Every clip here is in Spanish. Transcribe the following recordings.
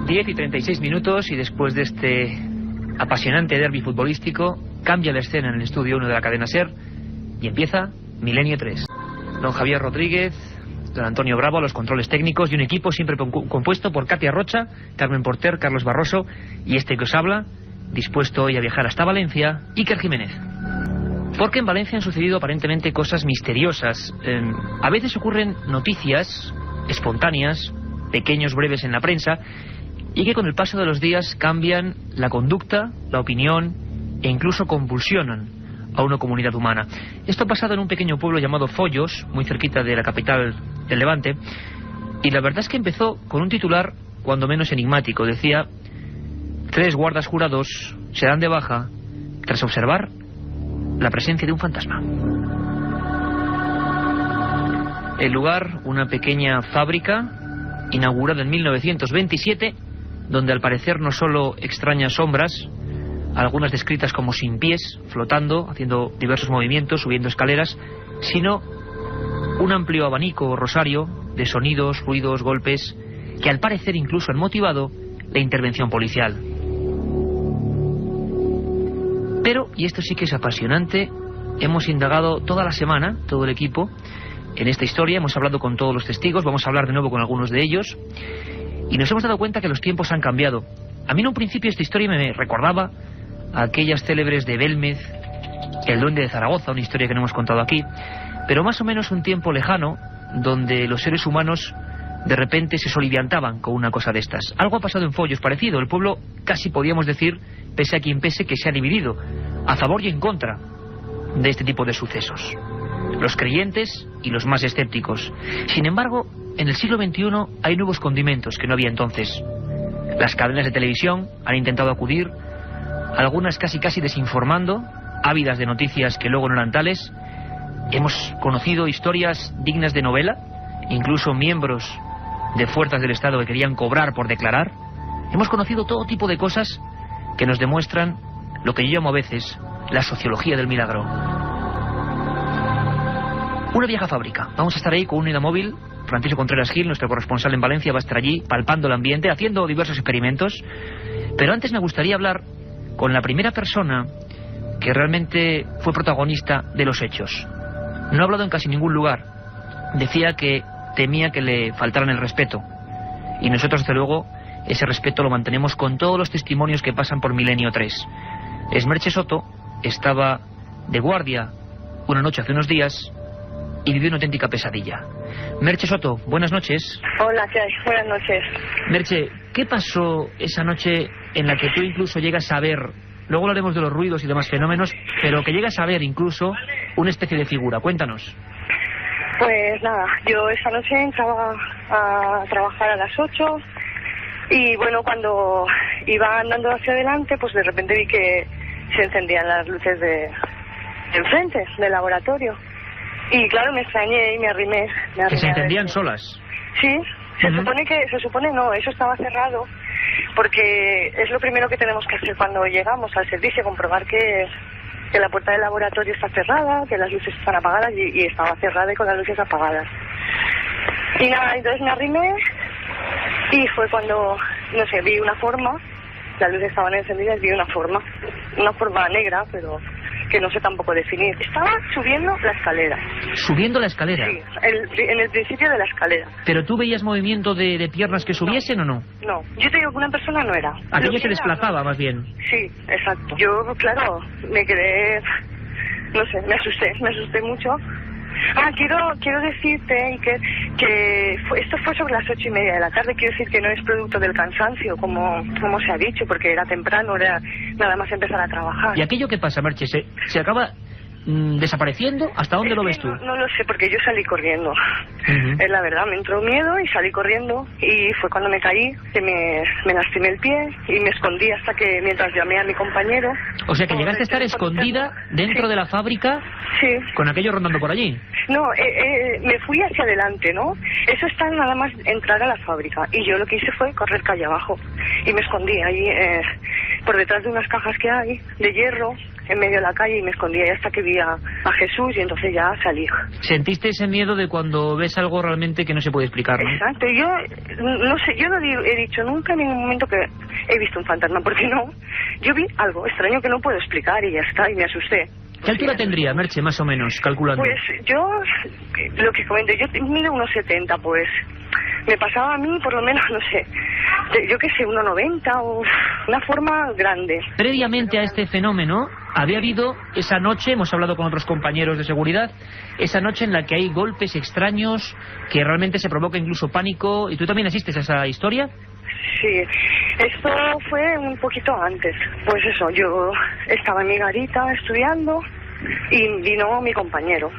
10:36 y después de este apasionante derbi futbolístico, cambia la escena en el estudio 1 de la cadena SER y empieza Milenio 3. Don Javier Rodríguez, don Antonio Bravo a los controles técnicos y un equipo siempre compuesto por Katia Rocha, Carmen Porter, Carlos Barroso y este que os habla, dispuesto hoy a viajar hasta Valencia, Iker Jiménez. Porque en Valencia han sucedido aparentemente cosas misteriosas. A veces ocurren noticias espontáneas, pequeños breves en la prensa, y que con el paso de los días cambian la conducta, la opinión e incluso convulsionan a una comunidad humana. Esto ha pasado en un pequeño pueblo llamado Follos, muy cerquita de la capital del Levante, y la verdad es que empezó con un titular cuando menos enigmático. Decía: 3 guardas jurados se dan de baja tras observar la presencia de un fantasma. El lugar, una pequeña fábrica inaugurada en 1927, donde al parecer no solo extrañas sombras, algunas descritas como sin pies, flotando, haciendo diversos movimientos, subiendo escaleras, sino un amplio abanico o rosario de sonidos, ruidos, golpes, que al parecer incluso han motivado la intervención policial. Pero, y esto sí que es apasionante, hemos indagado toda la semana, todo el equipo, en esta historia, hemos hablado con todos los testigos, vamos a hablar de nuevo con algunos de ellos, y nos hemos dado cuenta que los tiempos han cambiado. A mí en un principio esta historia me recordaba a aquellas célebres de Belmez, El Duende de Zaragoza, una historia que no hemos contado aquí, pero más o menos un tiempo lejano, donde los seres humanos de repente se soliviantaban con una cosa de estas. Algo ha pasado en Follos parecido. El pueblo, casi podíamos decir, pese a quien pese, que se ha dividido, a favor y en contra de este tipo de sucesos. Los creyentes y los más escépticos. Sin embargo, en el siglo XXI hay nuevos condimentos que no había entonces. Las cadenas de televisión han intentado acudir, algunas casi desinformando, ávidas de noticias que luego no eran tales. Hemos conocido historias dignas de novela, incluso miembros de fuerzas del Estado que querían cobrar por declarar. Hemos conocido todo tipo de cosas que nos demuestran lo que yo llamo a veces la sociología del milagro. Una vieja fábrica. Vamos a estar ahí con un unidad Francisco Contreras Gil, nuestro corresponsal en Valencia, va a estar allí palpando el ambiente, haciendo diversos experimentos. Pero antes me gustaría hablar con la primera persona que realmente fue protagonista de los hechos. No ha hablado en casi ningún lugar. Decía que temía que le faltaran el respeto. Y nosotros, desde luego, ese respeto lo mantenemos con todos los testimonios que pasan por Milenio 3. Merche Soto estaba de guardia una noche hace unos días y vivió una auténtica pesadilla. Merche Soto, buenas noches. Hola, ¿qué hay? Buenas noches. Merche, ¿qué pasó esa noche en la que tú incluso llegas a ver, luego hablaremos de los ruidos y demás fenómenos, pero que llegas a ver incluso una especie de figura? Cuéntanos. Pues nada, yo esa noche entraba a trabajar a las 8 y bueno, cuando iba andando hacia adelante, pues de repente vi que se encendían las luces de enfrente del laboratorio. Y claro, me extrañé y me arrimé. ¿Que se encendían solas? Sí, se supone no, eso estaba cerrado, porque es lo primero que tenemos que hacer cuando llegamos al servicio, comprobar que la puerta del laboratorio está cerrada, que las luces están apagadas, y estaba cerrada y con las luces apagadas. Y nada, entonces me arrimé y fue cuando, no sé, vi una forma, las luces estaban encendidas, vi una forma negra, pero que no sé tampoco definir. Estaba subiendo la escalera. ¿Subiendo la escalera? Sí, en el principio de la escalera. ¿Pero tú veías movimiento de piernas que subiesen o no? No, yo te digo que una persona no era. Aquello se desplazaba más bien. Sí, exacto. Yo, claro, me quedé, no sé, me asusté mucho. Quiero decirte, Iker, que esto fue sobre las 8:30 de la tarde. Quiero decir que no es producto del cansancio, como se ha dicho, porque era temprano, era nada más empezar a trabajar. ¿Y aquello qué pasa, Merche? ¿Se acaba desapareciendo? ¿Hasta dónde lo ves tú? No lo sé, porque yo salí corriendo. Es la verdad, me entró miedo y salí corriendo. Y fue cuando me caí, que me lastimé el pie y me escondí hasta que, mientras llamé a mi compañero... O sea, que llegaste a estar escondida dentro de la fábrica, con aquello rondando por allí. No, me fui hacia adelante, ¿no? Eso está nada más entrar a la fábrica. Y yo lo que hice fue correr calle abajo. Y me escondí ahí por detrás de unas cajas que hay de hierro en medio de la calle y me escondí ahí hasta que vi a Jesús y entonces ya salí. ¿Sentiste ese miedo de cuando ves algo realmente que no se puede explicar, ¿no? Exacto, yo no sé, yo no he dicho nunca en ningún momento que he visto un fantasma, porque no, yo vi algo extraño que no puedo explicar y ya está, y me asusté. ¿Qué altura tendría, Merche, más o menos, calculando? Pues yo, lo que comento, yo mido 1,70, pues me pasaba a mí por lo menos, no sé, yo qué sé, 1,90 o una forma grande. Previamente a este fenómeno, había habido esa noche, hemos hablado con otros compañeros de seguridad, esa noche en la que hay golpes extraños, que realmente se provoca incluso pánico, ¿y tú también asistes a esa historia? Sí, esto fue un poquito antes. Pues eso, yo estaba en mi garita estudiando y vino mi compañero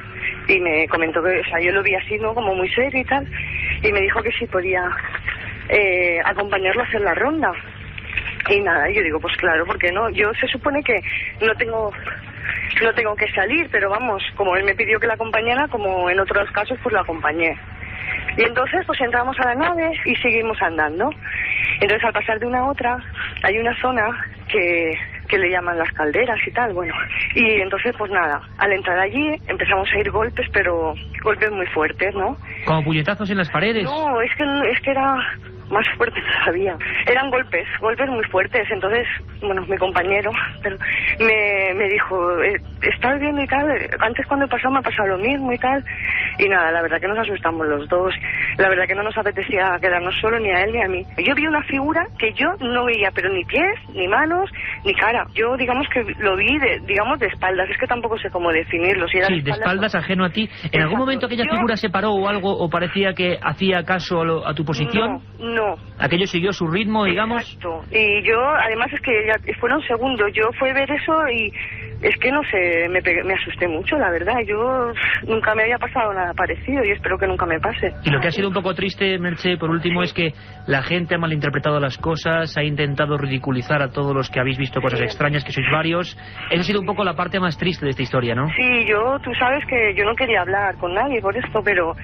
y me comentó que, o sea, yo lo vi así, ¿no? Como muy serio y tal, y me dijo que sí podía acompañarlo a hacer la ronda. Y nada, yo digo, pues claro, ¿por qué no? Yo se supone que no tengo que salir, pero vamos, como él me pidió que la acompañara, como en otros casos, pues la acompañé. Y entonces pues entramos a la nave y seguimos andando. Entonces al pasar de una a otra hay una zona que le llaman las calderas y tal, bueno. Y entonces pues nada, al entrar allí empezamos a oír golpes, pero golpes muy fuertes, ¿no? ¿Como puñetazos en las paredes? No, es que era más fuerte todavía. Eran golpes muy fuertes. Entonces, bueno, mi compañero me dijo, ¿estás viendo y tal? Antes cuando he pasado me ha pasado lo mismo y tal. Y nada, la verdad que nos asustamos los dos. La verdad que no nos apetecía quedarnos solos, ni a él ni a mí. Yo vi una figura que yo no veía, pero ni pies, ni manos, ni cara. Yo, digamos que lo vi, de espaldas. Es que tampoco sé cómo definirlo. Si era sí, de espaldas, ajeno a ti. ¿En algún momento aquella figura se paró o algo, o parecía que hacía caso a tu posición? No. ¿Aquello siguió su ritmo, digamos? Exacto. Y yo, además es que ya fueron segundos. Yo fui a ver eso y es que no sé, me asusté mucho, la verdad. Yo nunca me había pasado nada parecido y espero que nunca me pase. Y lo que ha sido un poco triste, Merche, por último, es que la gente ha malinterpretado las cosas, ha intentado ridiculizar a todos los que habéis visto cosas extrañas, que sois varios. Eso ha sido un poco la parte más triste de esta historia, ¿no? Sí, tú sabes que yo no quería hablar con nadie por esto, pero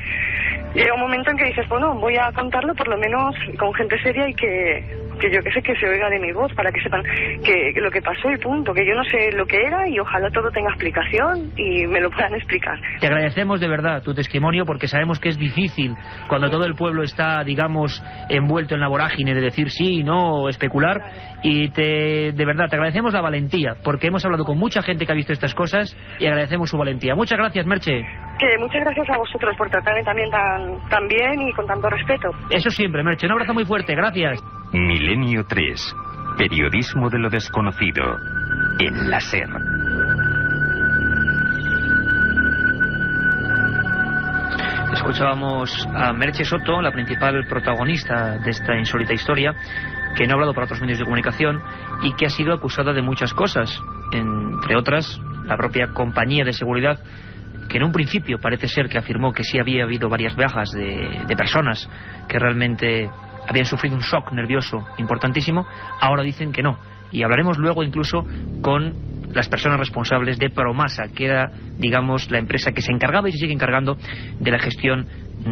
llega un momento en que dices, bueno, voy a contarlo por lo menos con gente seria y que yo que sé, que se oiga de mi voz para que sepan que lo que pasó y punto, que yo no sé lo que era y ojalá todo tenga explicación y me lo puedan explicar. Te agradecemos de verdad tu testimonio porque sabemos que es difícil cuando todo el pueblo está, digamos, envuelto en la vorágine de decir sí, no, especular, y de verdad te agradecemos la valentía porque hemos hablado con mucha gente que ha visto estas cosas y agradecemos su valentía. Muchas gracias, Merche. Que muchas gracias a vosotros por tratarme también tan bien y con tanto respeto. Eso siempre, Merche. Un abrazo muy fuerte. Gracias. Milenio 3. Periodismo de lo desconocido. En la SER. Escuchábamos a Merche Soto, la principal protagonista de esta insólita historia, que no ha hablado para otros medios de comunicación y que ha sido acusada de muchas cosas, entre otras la propia compañía de seguridad, que en un principio parece ser que afirmó que sí había habido varias bajas de personas que realmente habían sufrido un shock nervioso importantísimo. Ahora dicen que no, y hablaremos luego incluso con las personas responsables de Promasa, que era, digamos, la empresa que se encargaba y se sigue encargando de la gestión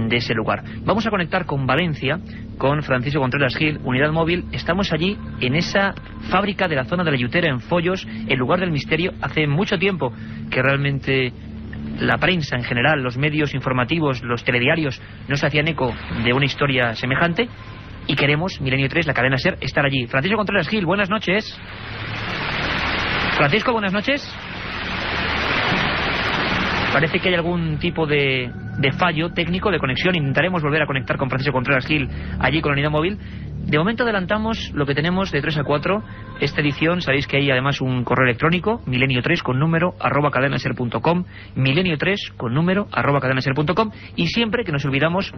de ese lugar. Vamos a conectar con Valencia, con Francisco Contreras Gil, Unidad Móvil. Estamos allí en esa fábrica de la zona de la Yutera, en Follos, el lugar del misterio. Hace mucho tiempo que realmente la prensa en general, los medios informativos, los telediarios no se hacían eco de una historia semejante, y queremos, Milenio 3, la cadena SER, estar allí. Francisco Contreras Gil, buenas noches. Francisco, buenas noches. Parece que hay algún tipo de fallo técnico de conexión. Intentaremos volver a conectar con Francisco Contreras Gil allí con la Unidad Móvil. De momento adelantamos lo que tenemos de 3 a 4. Esta edición, sabéis que hay además un correo electrónico, milenio3 con número @cadenaser.com, milenio3 con número @cadenaser.com, y siempre que nos olvidamos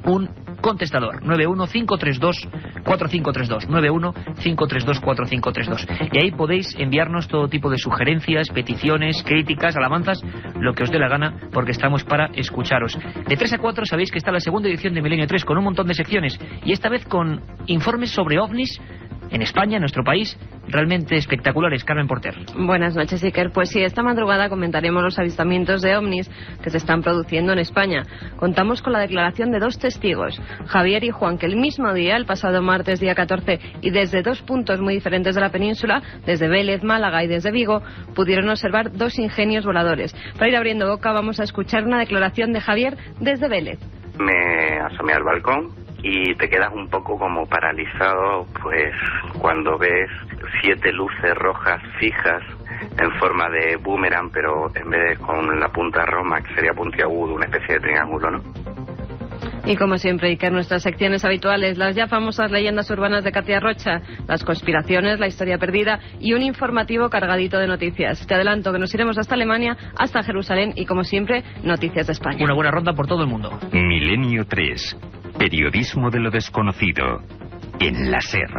un contestador, 915324532, 915324532. Y ahí podéis enviarnos todo tipo de sugerencias, peticiones, críticas, alabanzas, lo que os dé la gana, porque estamos para escucharos. De 3 a 4 sabéis que está la segunda edición de Milenio 3 con un montón de secciones, y esta vez con informes sobre ovnis en España, en nuestro país, realmente espectaculares. Carmen Porter. Buenas noches, Iker. Pues sí, esta madrugada comentaremos los avistamientos de ovnis que se están produciendo en España. Contamos con la declaración de 2 testigos, Javier y Juan, que el mismo día, el pasado martes día 14, y desde 2 puntos muy diferentes de la península, desde Vélez, Málaga y desde Vigo, pudieron observar 2 ingenios voladores. Para ir abriendo boca vamos a escuchar una declaración de Javier desde Vélez. Me asomé al balcón y te quedas un poco como paralizado, pues cuando ves 7 luces rojas fijas en forma de boomerang, pero en vez de con la punta roma, que sería puntiagudo, una especie de triángulo, ¿no? Y como siempre, Iker, nuestras secciones habituales, las ya famosas leyendas urbanas de Katia Rocha, las conspiraciones, la historia perdida y un informativo cargadito de noticias. Te adelanto que nos iremos hasta Alemania, hasta Jerusalén y, como siempre, noticias de España. Una buena ronda por todo el mundo. Milenio 3. Periodismo de lo desconocido. En la SER.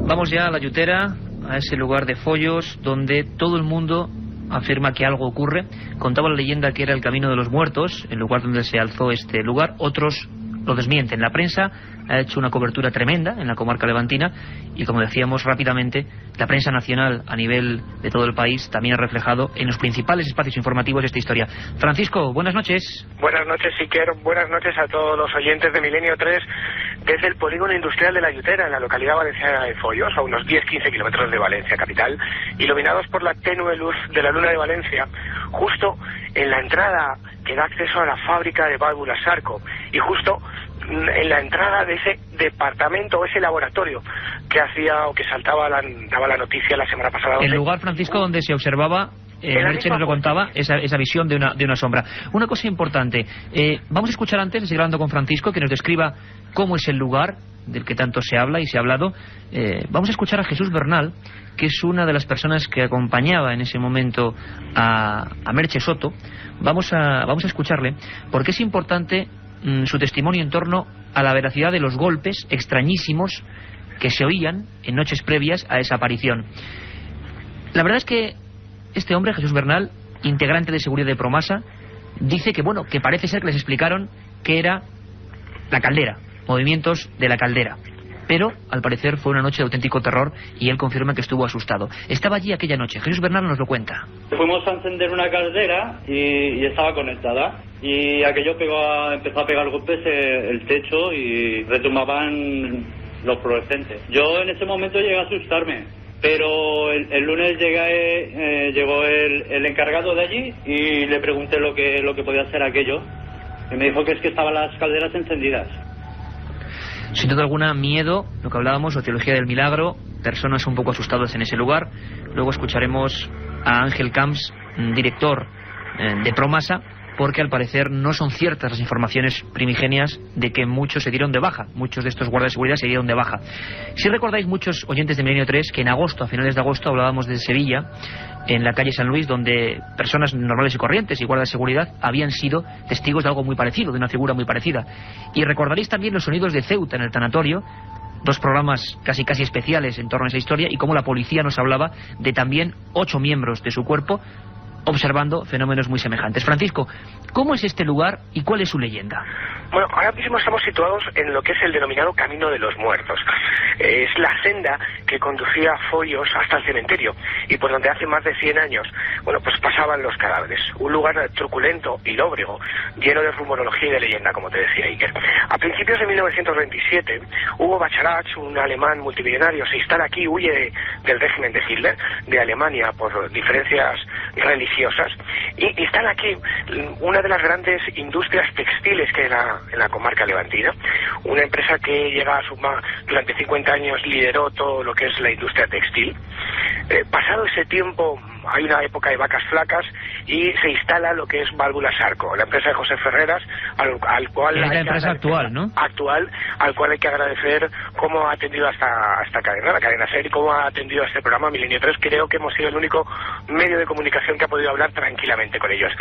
Vamos ya a la Yutera, a ese lugar de Follos donde todo el mundo afirma que algo ocurre. Contaba la leyenda que era el Camino de los Muertos, el lugar donde se alzó este lugar. Otros lo desmienten. La prensa ha hecho una cobertura tremenda en la comarca levantina y, como decíamos rápidamente, la prensa nacional a nivel de todo el país también ha reflejado en los principales espacios informativos esta historia. Francisco, buenas noches. Buenas noches, Iker. Buenas noches a todos los oyentes de Milenio 3 desde el polígono industrial de La Yutera, en la localidad valenciana de Follos, a unos 10-15 kilómetros de Valencia capital, iluminados por la tenue luz de la luna de Valencia, justo en la entrada que da acceso a la fábrica de válvulas Sarco y justo en la entrada de ese departamento o ese laboratorio que hacía o que daba la noticia la semana pasada. El lugar, Francisco, donde se observaba, Merche nos lo contaba, esa visión de una sombra. Una cosa importante, vamos a escuchar antes, de seguir hablando con Francisco, que nos describa cómo es el lugar del que tanto se habla y se ha hablado. Vamos a escuchar a Jesús Bernal, que es una de las personas que acompañaba en ese momento a Merche Soto. Vamos a escucharle, porque es importante su testimonio en torno a la veracidad de los golpes extrañísimos que se oían en noches previas a esa aparición. La verdad es que este hombre, Jesús Bernal, integrante de seguridad de Promasa, dice que, bueno, que parece ser que les explicaron que era la caldera, movimientos de la caldera. Pero, al parecer, fue una noche de auténtico terror y él confirma que estuvo asustado. Estaba allí aquella noche. Jesús Bernal nos lo cuenta. Fuimos a encender una caldera y estaba conectada. Y aquello empezó a pegar golpes el techo y retumbaban los fluorescentes. Yo en ese momento llegué a asustarme. Pero el lunes llegó el encargado de allí y le pregunté lo que podía ser aquello. Y me dijo que es que estaban las calderas encendidas. Sin duda alguna, miedo, lo que hablábamos, sociología del milagro, personas un poco asustadas en ese lugar. Luego escucharemos a Ángel Camps, director de Promasa, porque al parecer no son ciertas las informaciones primigenias de que muchos se dieron de baja, muchos de estos guardas de seguridad se dieron de baja. Si recordáis, muchos oyentes de Milenio 3, que en agosto, a finales de agosto, hablábamos de Sevilla, en la calle San Luis, donde personas normales y corrientes y guardas de seguridad habían sido testigos de algo muy parecido, de una figura muy parecida. Y recordaréis también los sonidos de Ceuta en el tanatorio, 2 programas casi especiales en torno a esa historia, y cómo la policía nos hablaba de también 8 miembros de su cuerpo observando fenómenos muy semejantes. Francisco, ¿cómo es este lugar y cuál es su leyenda? Bueno, ahora mismo estamos situados en lo que es el denominado Camino de los Muertos. Es la senda que conducía a Follos hasta el cementerio y por donde hace más de 100 años, bueno, pues pasaban los cadáveres. Un lugar truculento y lóbrego, lleno de rumorología y de leyenda, como te decía Iker. A principios de 1927, Hugo Bacharach, un alemán multimillonario, se instala aquí, huye del régimen de Hitler, de Alemania, por diferencias religiosas, y instala aquí una de las grandes industrias textiles que hay en la comarca levantina, una empresa que llega a sumar, durante 50 años lideró todo lo que es la industria textil. Pasado ese tiempo hay una época de vacas flacas y se instala lo que es Válvulas Sarco, la empresa de José Ferreras, al cual es la empresa actual, ¿no? Al cual hay que agradecer cómo ha atendido a esta cadena, la cadena SER, y cómo ha atendido a este programa Milenio 3. Creo que hemos sido el único medio de comunicación que ha podido hablar tranquilamente con ellos.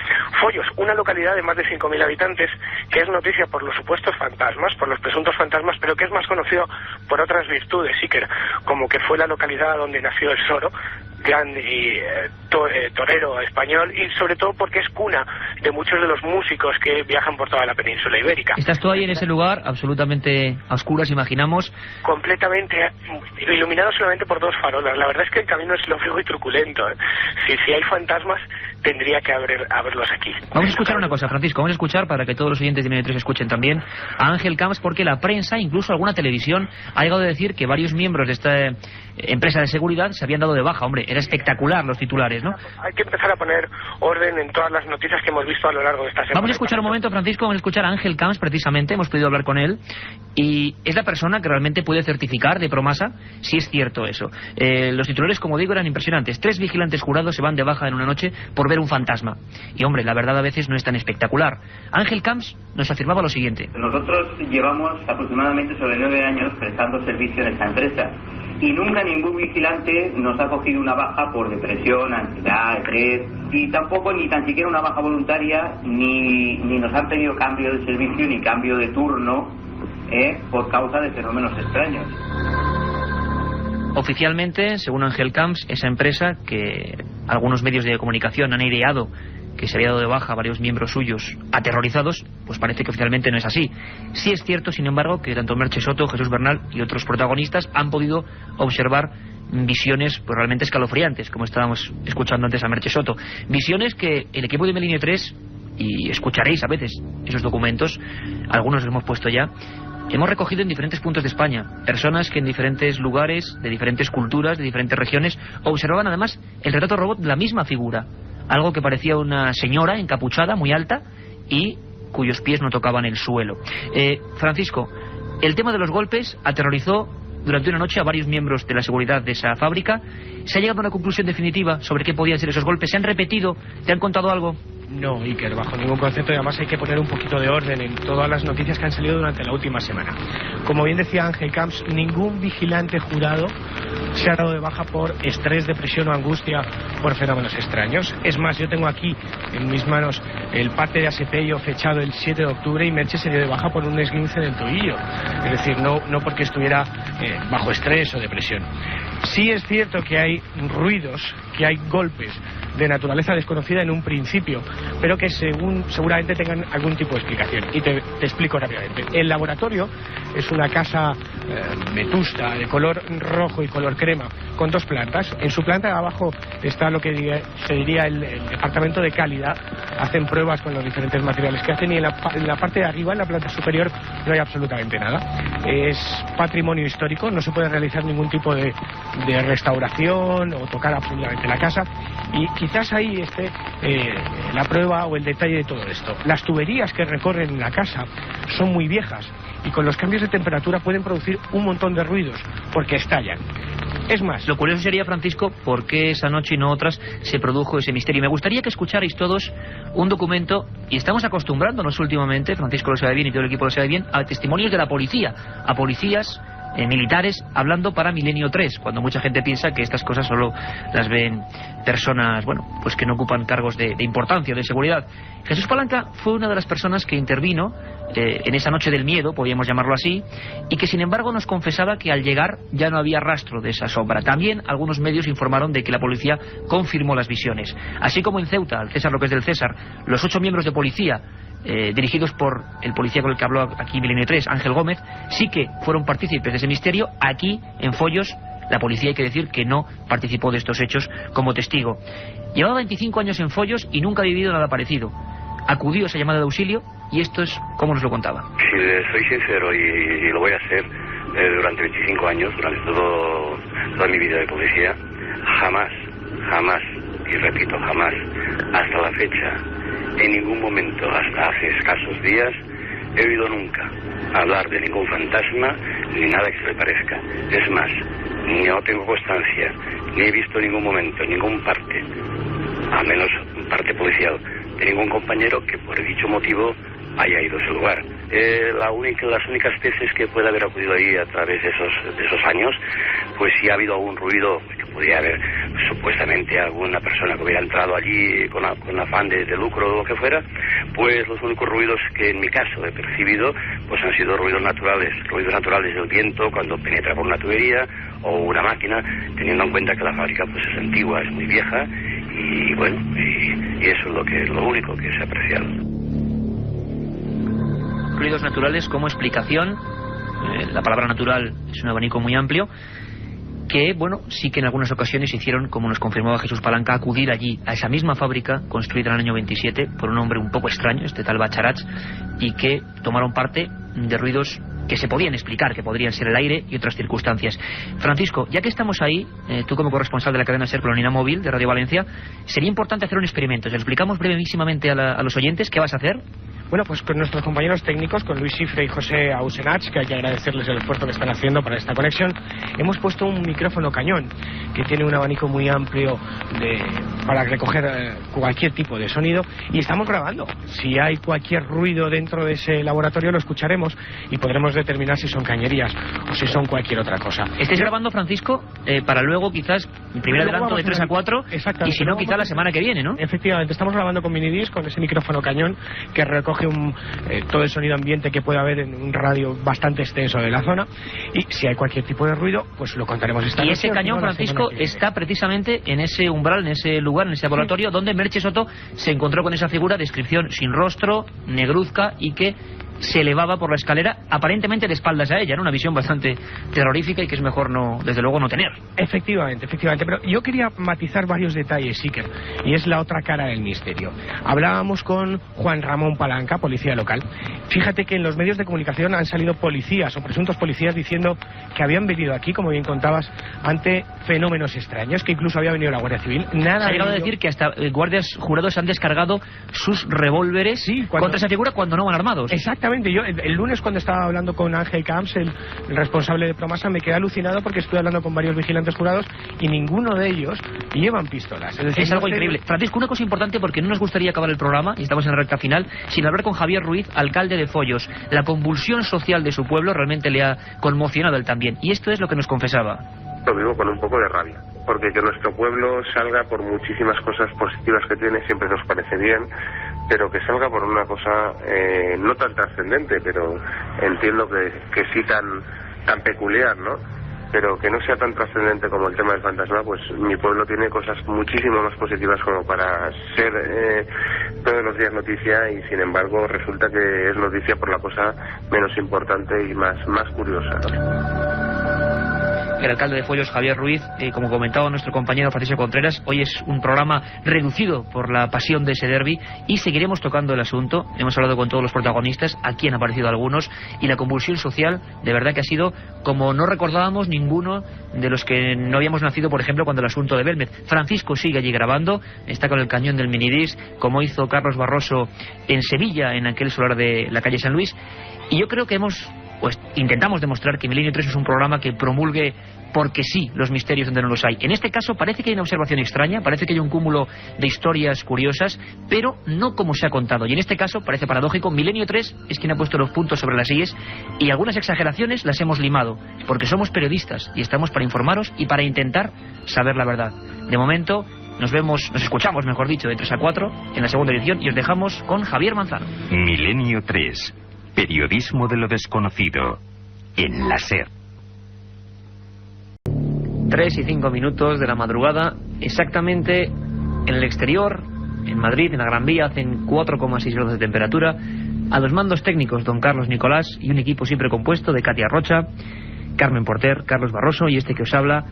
Follos, una localidad de más de 5.000 habitantes, que es noticia por los supuestos fantasmas, por los presuntos fantasmas, pero que es más conocido por otras virtudes, Iker, como que fue la localidad donde nació el Soro, gran torero español, y sobre todo porque es cuna de muchos de los músicos que viajan por toda la península ibérica. ¿Estás tú ahí en ese lugar absolutamente a oscuras, imaginamos? Completamente iluminado solamente por 2 farolas. La verdad es que el camino es lóbrego y truculento. Si hay fantasmas, tendría que haberlos aquí. Vamos a escuchar una cosa, Francisco, vamos a escuchar, para que todos los oyentes de Milenio 3 escuchen también, a Ángel Camps, porque la prensa, incluso alguna televisión, ha llegado a decir que varios miembros de esta empresa de seguridad se habían dado de baja. Hombre, era espectacular los titulares, ¿no? Hay que empezar a poner orden en todas las noticias que hemos visto a lo largo de esta semana. Vamos a escuchar un momento, Francisco, vamos a escuchar a Ángel Camps, precisamente, hemos podido hablar con él, y es la persona que realmente puede certificar de promasa si es cierto eso. Los titulares, como digo, eran impresionantes. 3 vigilantes jurados se van de baja en una noche por ver un fantasma. Y hombre, la verdad a veces no es tan espectacular. Ángel Camps nos afirmaba lo siguiente. Nosotros llevamos aproximadamente sobre 9 años prestando servicio en esta empresa, y nunca ningún vigilante nos ha cogido una baja por depresión, ansiedad, estrés, y tampoco ni tan siquiera una baja voluntaria, ni nos han pedido cambio de servicio ni cambio de turno por causa de fenómenos extraños. Oficialmente, según Ángel Camps, esa empresa, que algunos medios de comunicación han ideado que se había dado de baja a varios miembros suyos aterrorizados, pues parece que oficialmente no es así. Sí es cierto, sin embargo, que tanto Merche Soto, Jesús Bernal y otros protagonistas han podido observar visiones pues realmente escalofriantes, como estábamos escuchando antes a Merche Soto. Visiones que el equipo de Milenio 3, y escucharéis a veces esos documentos, algunos los hemos puesto ya, hemos recogido en diferentes puntos de España. Personas que en diferentes lugares, de diferentes culturas, de diferentes regiones, observaban además el retrato robot de la misma figura. Algo que parecía una señora encapuchada, muy alta, y cuyos pies no tocaban el suelo. Francisco, el tema de los golpes aterrorizó durante una noche a varios miembros de la seguridad de esa fábrica. ¿Se ha llegado a una conclusión definitiva sobre qué podían ser esos golpes? ¿Se han repetido? ¿Te han contado algo? No, Iker, bajo ningún concepto, y además hay que poner un poquito de orden en todas las noticias que han salido durante la última semana. Como bien decía Ángel Camps, ningún vigilante jurado se ha dado de baja por estrés, depresión o angustia por fenómenos extraños. Es más, yo tengo aquí en mis manos el parte de Asepello fechado el 7 de octubre y Merche se dio de baja por un esguince del tobillo. Es decir, no porque estuviera bajo estrés o depresión. Sí es cierto que hay ruidos, que hay golpes de naturaleza desconocida en un principio, pero que seguramente tengan algún tipo de explicación. Y te explico rápidamente. El laboratorio es una casa vetusta, de color rojo y color crema, con 2 plantas. En su planta de abajo está lo que se diría el departamento de calidad. Hacen pruebas con los diferentes materiales que hacen, y en la parte de arriba, en la planta superior, no hay absolutamente nada. Es patrimonio histórico, no se puede realizar ningún tipo de restauración o tocar absolutamente la casa, y quizás ahí esté la prueba o el detalle de todo esto. Las tuberías que recorren la casa son muy viejas y con los cambios de temperatura pueden producir un montón de ruidos porque estallan. Es más, lo curioso sería, Francisco, por qué esa noche y no otras se produjo ese misterio. Me gustaría que escucharais todos un documento, y estamos acostumbrándonos últimamente, Francisco lo sabe bien y todo el equipo lo sabe bien, a testimonios de la policía, a policías militares hablando para Milenio 3, cuando mucha gente piensa que estas cosas solo las ven personas, bueno, pues que no ocupan cargos de importancia, de seguridad. Jesús Palanca fue una de las personas que intervino en esa noche del miedo, podríamos llamarlo así, y que sin embargo nos confesaba que al llegar ya no había rastro de esa sombra. También algunos medios informaron de que la policía confirmó las visiones. Así como en Ceuta, al César lo que es del César, los 8 miembros de policía dirigidos por el policía con el que habló aquí Milenio 3, Ángel Gómez, sí que fueron partícipes de ese misterio. Aquí, en Foyos, la policía, hay que decir que no participó de estos hechos como testigo. Llevaba 25 años en Foyos y nunca ha vivido nada parecido. Acudió a esa llamada de auxilio y esto es como nos lo contaba. Si soy sincero, y lo voy a hacer, durante 25 años, durante toda mi vida de policía, jamás, y repito, jamás, hasta la fecha, en ningún momento, hasta hace escasos días, he oído nunca hablar de ningún fantasma ni nada que se le parezca. Es más, no tengo constancia, ni he visto en ningún momento, ningún parte, a menos parte policial, de ningún compañero que por dicho motivo haya ido a ese lugar. las únicas veces que puede haber acudido ahí a través de esos años, pues si ha habido algún ruido, que podría haber supuestamente alguna persona que hubiera entrado allí con afán de lucro o lo que fuera, pues los únicos ruidos que en mi caso he percibido pues han sido ruidos naturales del viento cuando penetra por una tubería o una máquina, teniendo en cuenta que la fábrica pues es antigua, es muy vieja, y bueno, y eso es lo único que se ha apreciado. Ruidos naturales como explicación, la palabra natural es un abanico muy amplio, que bueno, sí que en algunas ocasiones hicieron, como nos confirmaba Jesús Palanca, acudir allí a esa misma fábrica construida en el año 27 por un hombre un poco extraño, este tal Bacharach, y que tomaron parte de ruidos que se podían explicar, que podrían ser el aire y otras circunstancias. Francisco, ya que estamos ahí, tú como corresponsal de la cadena SER con la unidad móvil de Radio Valencia, sería importante hacer un experimento. ¿Le explicamos brevísimamente a los oyentes qué vas a hacer? Bueno, pues con nuestros compañeros técnicos, con Luis Cifre y José Ausenach, que hay que agradecerles el esfuerzo que están haciendo para esta conexión, hemos puesto un micrófono cañón que tiene un abanico muy amplio para recoger cualquier tipo de sonido, y estamos grabando. Si hay cualquier ruido dentro de ese laboratorio lo escucharemos y podremos determinar si son cañerías o si son cualquier otra cosa. ¿Estáis grabando, Francisco, para luego quizás el primer adelanto de 3 a 4 y si no quizás la semana que viene, ¿no? Efectivamente, estamos grabando con minidisc, con ese micrófono cañón que recoge todo el sonido ambiente que puede haber en un radio bastante extenso de la zona, y si hay cualquier tipo de ruido pues lo contaremos esta noche. Y ese cañón, Francisco, está precisamente en ese umbral, en ese lugar, en ese laboratorio donde Merche Soto se encontró con esa figura de descripción sin rostro, negruzca, y que se elevaba por la escalera aparentemente de espaldas a ella, ¿no? Una visión bastante terrorífica y que es mejor no, desde luego, no tener. Efectivamente, pero yo quería matizar varios detalles, Iker, y es la otra cara del misterio. Hablábamos con Juan Ramón Palanca, policía local. Fíjate que en los medios de comunicación han salido policías o presuntos policías diciendo que habían venido aquí, como bien contabas, ante fenómenos extraños, que incluso había venido la Guardia Civil. Nada. Se ha llegado a decir que hasta guardias jurados han descargado sus revólveres contra esa figura cuando no van armados. Exactamente. Yo el lunes, cuando estaba hablando con Ángel Camps, el responsable de Promasa, me quedé alucinado porque estuve hablando con varios vigilantes jurados y ninguno de ellos llevan pistolas. Es algo increíble. Francisco, una cosa importante, porque no nos gustaría acabar el programa, y estamos en la recta final, sin hablar con Javier Ruiz, alcalde de Follos. La convulsión social de su pueblo realmente le ha conmocionado a él también. Y esto es lo que nos confesaba. Lo vivo con un poco de rabia, porque que nuestro pueblo salga, por muchísimas cosas positivas que tiene, siempre nos parece bien, pero que salga por una cosa no tan trascendente, pero entiendo que sí tan peculiar, ¿no? Pero que no sea tan trascendente como el tema del fantasma, pues mi pueblo tiene cosas muchísimo más positivas como para ser todos los días noticia, y sin embargo resulta que es noticia por la cosa menos importante y más curiosa, ¿no? El alcalde de Follos, Javier Ruiz, como comentaba nuestro compañero Francisco Contreras, hoy es un programa reducido por la pasión de ese derbi y seguiremos tocando el asunto. Hemos hablado con todos los protagonistas, aquí han aparecido algunos, y la convulsión social de verdad que ha sido como no recordábamos ninguno de los que no habíamos nacido, por ejemplo, cuando el asunto de Belmez. Francisco sigue allí grabando, está con el cañón del minidisc, como hizo Carlos Barroso en Sevilla, en aquel solar de la calle San Luis, y yo creo que intentamos demostrar que Milenio 3 es un programa que promulgue porque sí los misterios donde no los hay. En este caso parece que hay una observación extraña, parece que hay un cúmulo de historias curiosas, pero no como se ha contado. Y en este caso parece paradójico. Milenio 3 es quien ha puesto los puntos sobre las íes, y algunas exageraciones las hemos limado, porque somos periodistas y estamos para informaros y para intentar saber la verdad. De momento nos escuchamos, mejor dicho, de 3 a 4 en la segunda edición, y os dejamos con Javier Manzano. Milenio 3. Periodismo de lo desconocido en la SER. 3 y 5 minutos de la madrugada, exactamente en el exterior, en Madrid, en la Gran Vía, hacen 4,6 grados de temperatura. A los mandos técnicos, don Carlos Nicolás, y un equipo siempre compuesto de Katia Rocha, Carmen Porter, Carlos Barroso y este que os habla,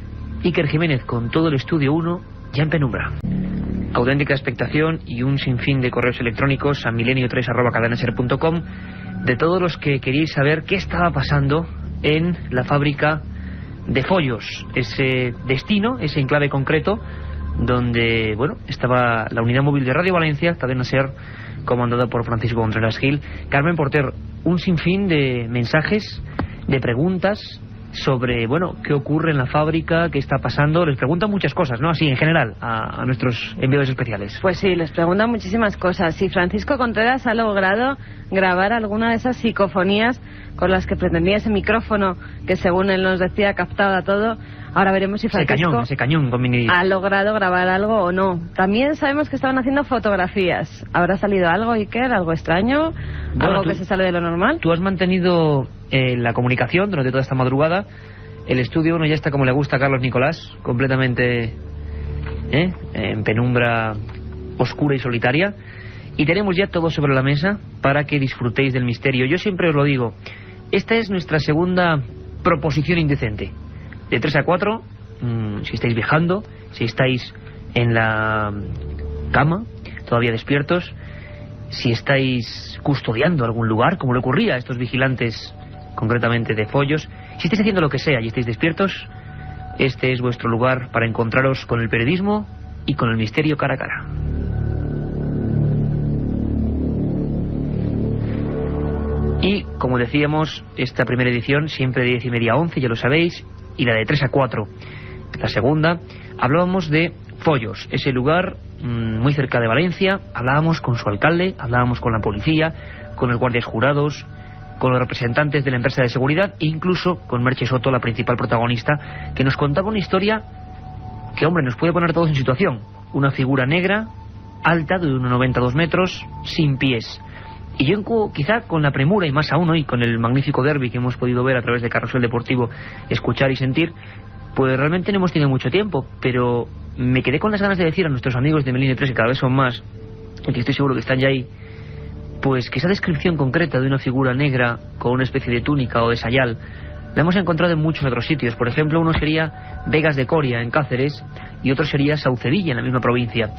Iker Jiménez, con todo el estudio 1 ya en penumbra. Auténtica expectación y un sinfín de correos electrónicos a milenio3@cadenaser.com de todos los que queríais saber qué estaba pasando en la fábrica de Follos, ese destino, ese enclave concreto donde, bueno, estaba la unidad móvil de Radio Valencia, Cadena SER, comandada por Francisco Contreras Gil. Carmen Porter, un sinfín de mensajes, de preguntas. sobre, bueno, qué ocurre en la fábrica, qué está pasando. Les preguntan muchas cosas, ¿no? Así, en general, a nuestros enviados especiales. Pues sí, les preguntan muchísimas cosas. Si Francisco Contreras ha logrado grabar alguna de esas psicofonías con las que pretendía ese micrófono que, según él nos decía, captaba todo. Ahora veremos si Francisco ese cañón con mini... ha logrado grabar algo o no. También sabemos que estaban haciendo fotografías. ¿Habrá salido algo, Iker? ¿Algo extraño? Bueno, ¿Algo que se sale de lo normal? Tú has mantenido la comunicación durante toda esta madrugada. El estudio 1 ya está como le gusta a Carlos Nicolás, completamente en penumbra oscura y solitaria. Y tenemos ya todo sobre la mesa para que disfrutéis del misterio. Yo siempre os lo digo, esta es nuestra segunda proposición indecente. De 3 a 4, si estáis viajando, si estáis en la cama, todavía despiertos, si estáis custodiando algún lugar, como le ocurría a estos vigilantes, concretamente de Follos, si estáis haciendo lo que sea y estáis despiertos, este es vuestro lugar para encontraros con el periodismo y con el misterio cara a cara. Y, como decíamos, esta primera edición siempre de 10:30 a 11, ya lo sabéis, y la de 3 a 4, la segunda, hablábamos de Follos, ese lugar muy cerca de Valencia. Hablábamos con su alcalde, hablábamos con la policía, con los guardias jurados, con los representantes de la empresa de seguridad e incluso con Merche Soto, la principal protagonista, que nos contaba una historia que, hombre, nos puede poner todos en situación. Una figura negra, alta, de 1,92 metros, sin pies. Y yo, quizá con la premura y más aún hoy, con el magnífico derbi que hemos podido ver a través de Carrusel Deportivo, escuchar y sentir, pues realmente no hemos tenido mucho tiempo, pero me quedé con las ganas de decir a nuestros amigos de Milenio 3, que cada vez son más, y que estoy seguro que están ya ahí, pues que esa descripción concreta de una figura negra con una especie de túnica o de sayal la hemos encontrado en muchos otros sitios. Por ejemplo, uno sería Vegas de Coria, en Cáceres, y otro sería Saucedilla, en la misma provincia.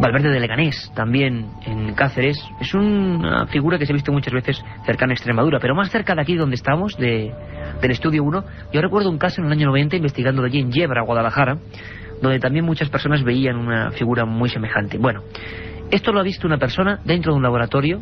Valverde de Leganés, también en Cáceres. Es una figura que se ha visto muchas veces cercana a Extremadura, pero más cerca de aquí donde estamos, del estudio 1. Yo recuerdo un caso en el año 90, investigando de allí en Yebra, Guadalajara, donde también muchas personas veían una figura muy semejante. Bueno, esto lo ha visto una persona dentro de un laboratorio,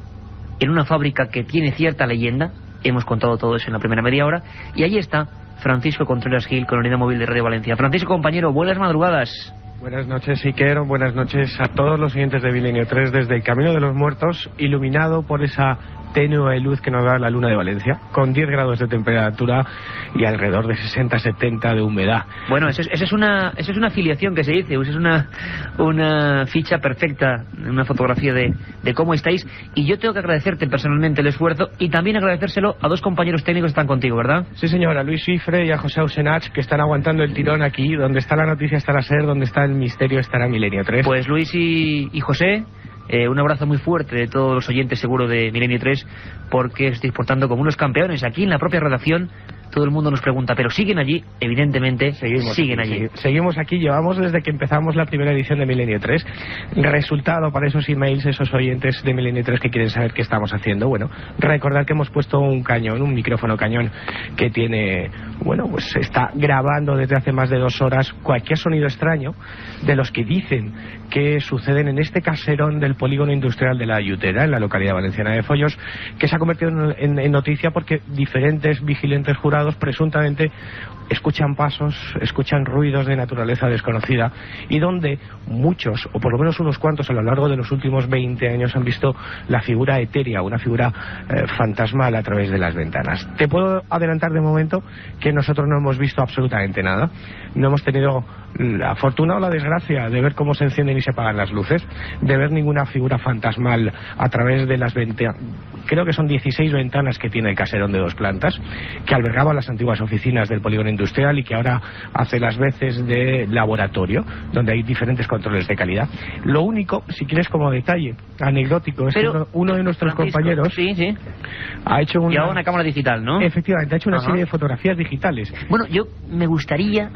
en una fábrica que tiene cierta leyenda. Hemos contado todo eso en la primera media hora, y allí está Francisco Contreras Gil, con la unidad móvil de Radio Valencia. Francisco, compañero, buenas madrugadas. Buenas noches, Iker. Buenas noches a todos los oyentes de Milenio 3 desde el Camino de los Muertos, iluminado por esa tenue luz que nos da la luna de Valencia, con 10 grados de temperatura y alrededor de 60-70 de humedad. Bueno, eso es una afiliación que se dice, es una ficha perfecta, una fotografía de cómo estáis, y yo tengo que agradecerte personalmente el esfuerzo y también agradecérselo a dos compañeros técnicos que están contigo, ¿verdad? Sí, señor, a Luis Cifre y a José Ausenach, que están aguantando el tirón aquí. Donde está la noticia estará SER, donde está el misterio estará Milenio 3. Pues Luis y José, un abrazo muy fuerte de todos los oyentes seguro de Milenio 3, porque os estáis portando como unos campeones. Aquí en la propia redacción todo el mundo nos pregunta, pero siguen allí, evidentemente, siguen allí. Seguimos aquí, llevamos desde que empezamos la primera edición de Milenio 3. Resultado para esos emails, esos oyentes de Milenio 3 que quieren saber qué estamos haciendo. Bueno, recordar que hemos puesto un cañón, un micrófono cañón que tiene, bueno, pues está grabando desde hace más de 2 horas cualquier sonido extraño de los que dicen que suceden en este caserón del polígono industrial de La Ayutera, en la localidad valenciana de Follos, que se ha convertido en noticia porque diferentes vigilantes jurados presuntamente escuchan pasos, escuchan ruidos de naturaleza desconocida, y donde muchos, o por lo menos unos cuantos a lo largo de los últimos 20 años han visto la figura etérea, una figura fantasmal a través de las ventanas. Te puedo adelantar de momento que nosotros no hemos visto absolutamente nada. No hemos tenido la fortuna o la desgracia de ver cómo se encienden y se apagan las luces, de ver ninguna figura fantasmal a través de las ventanas. Creo que son 16 ventanas que tiene el caserón de 2 plantas, que albergaba las antiguas oficinas del polígono industrial y que ahora hace las veces de laboratorio, donde hay diferentes controles de calidad. Lo único, si quieres como detalle anecdótico, es que uno de nuestros compañeros ha hecho una cámara digital, ¿no? Efectivamente, ha hecho una serie de fotografías digitales. Bueno, yo me gustaría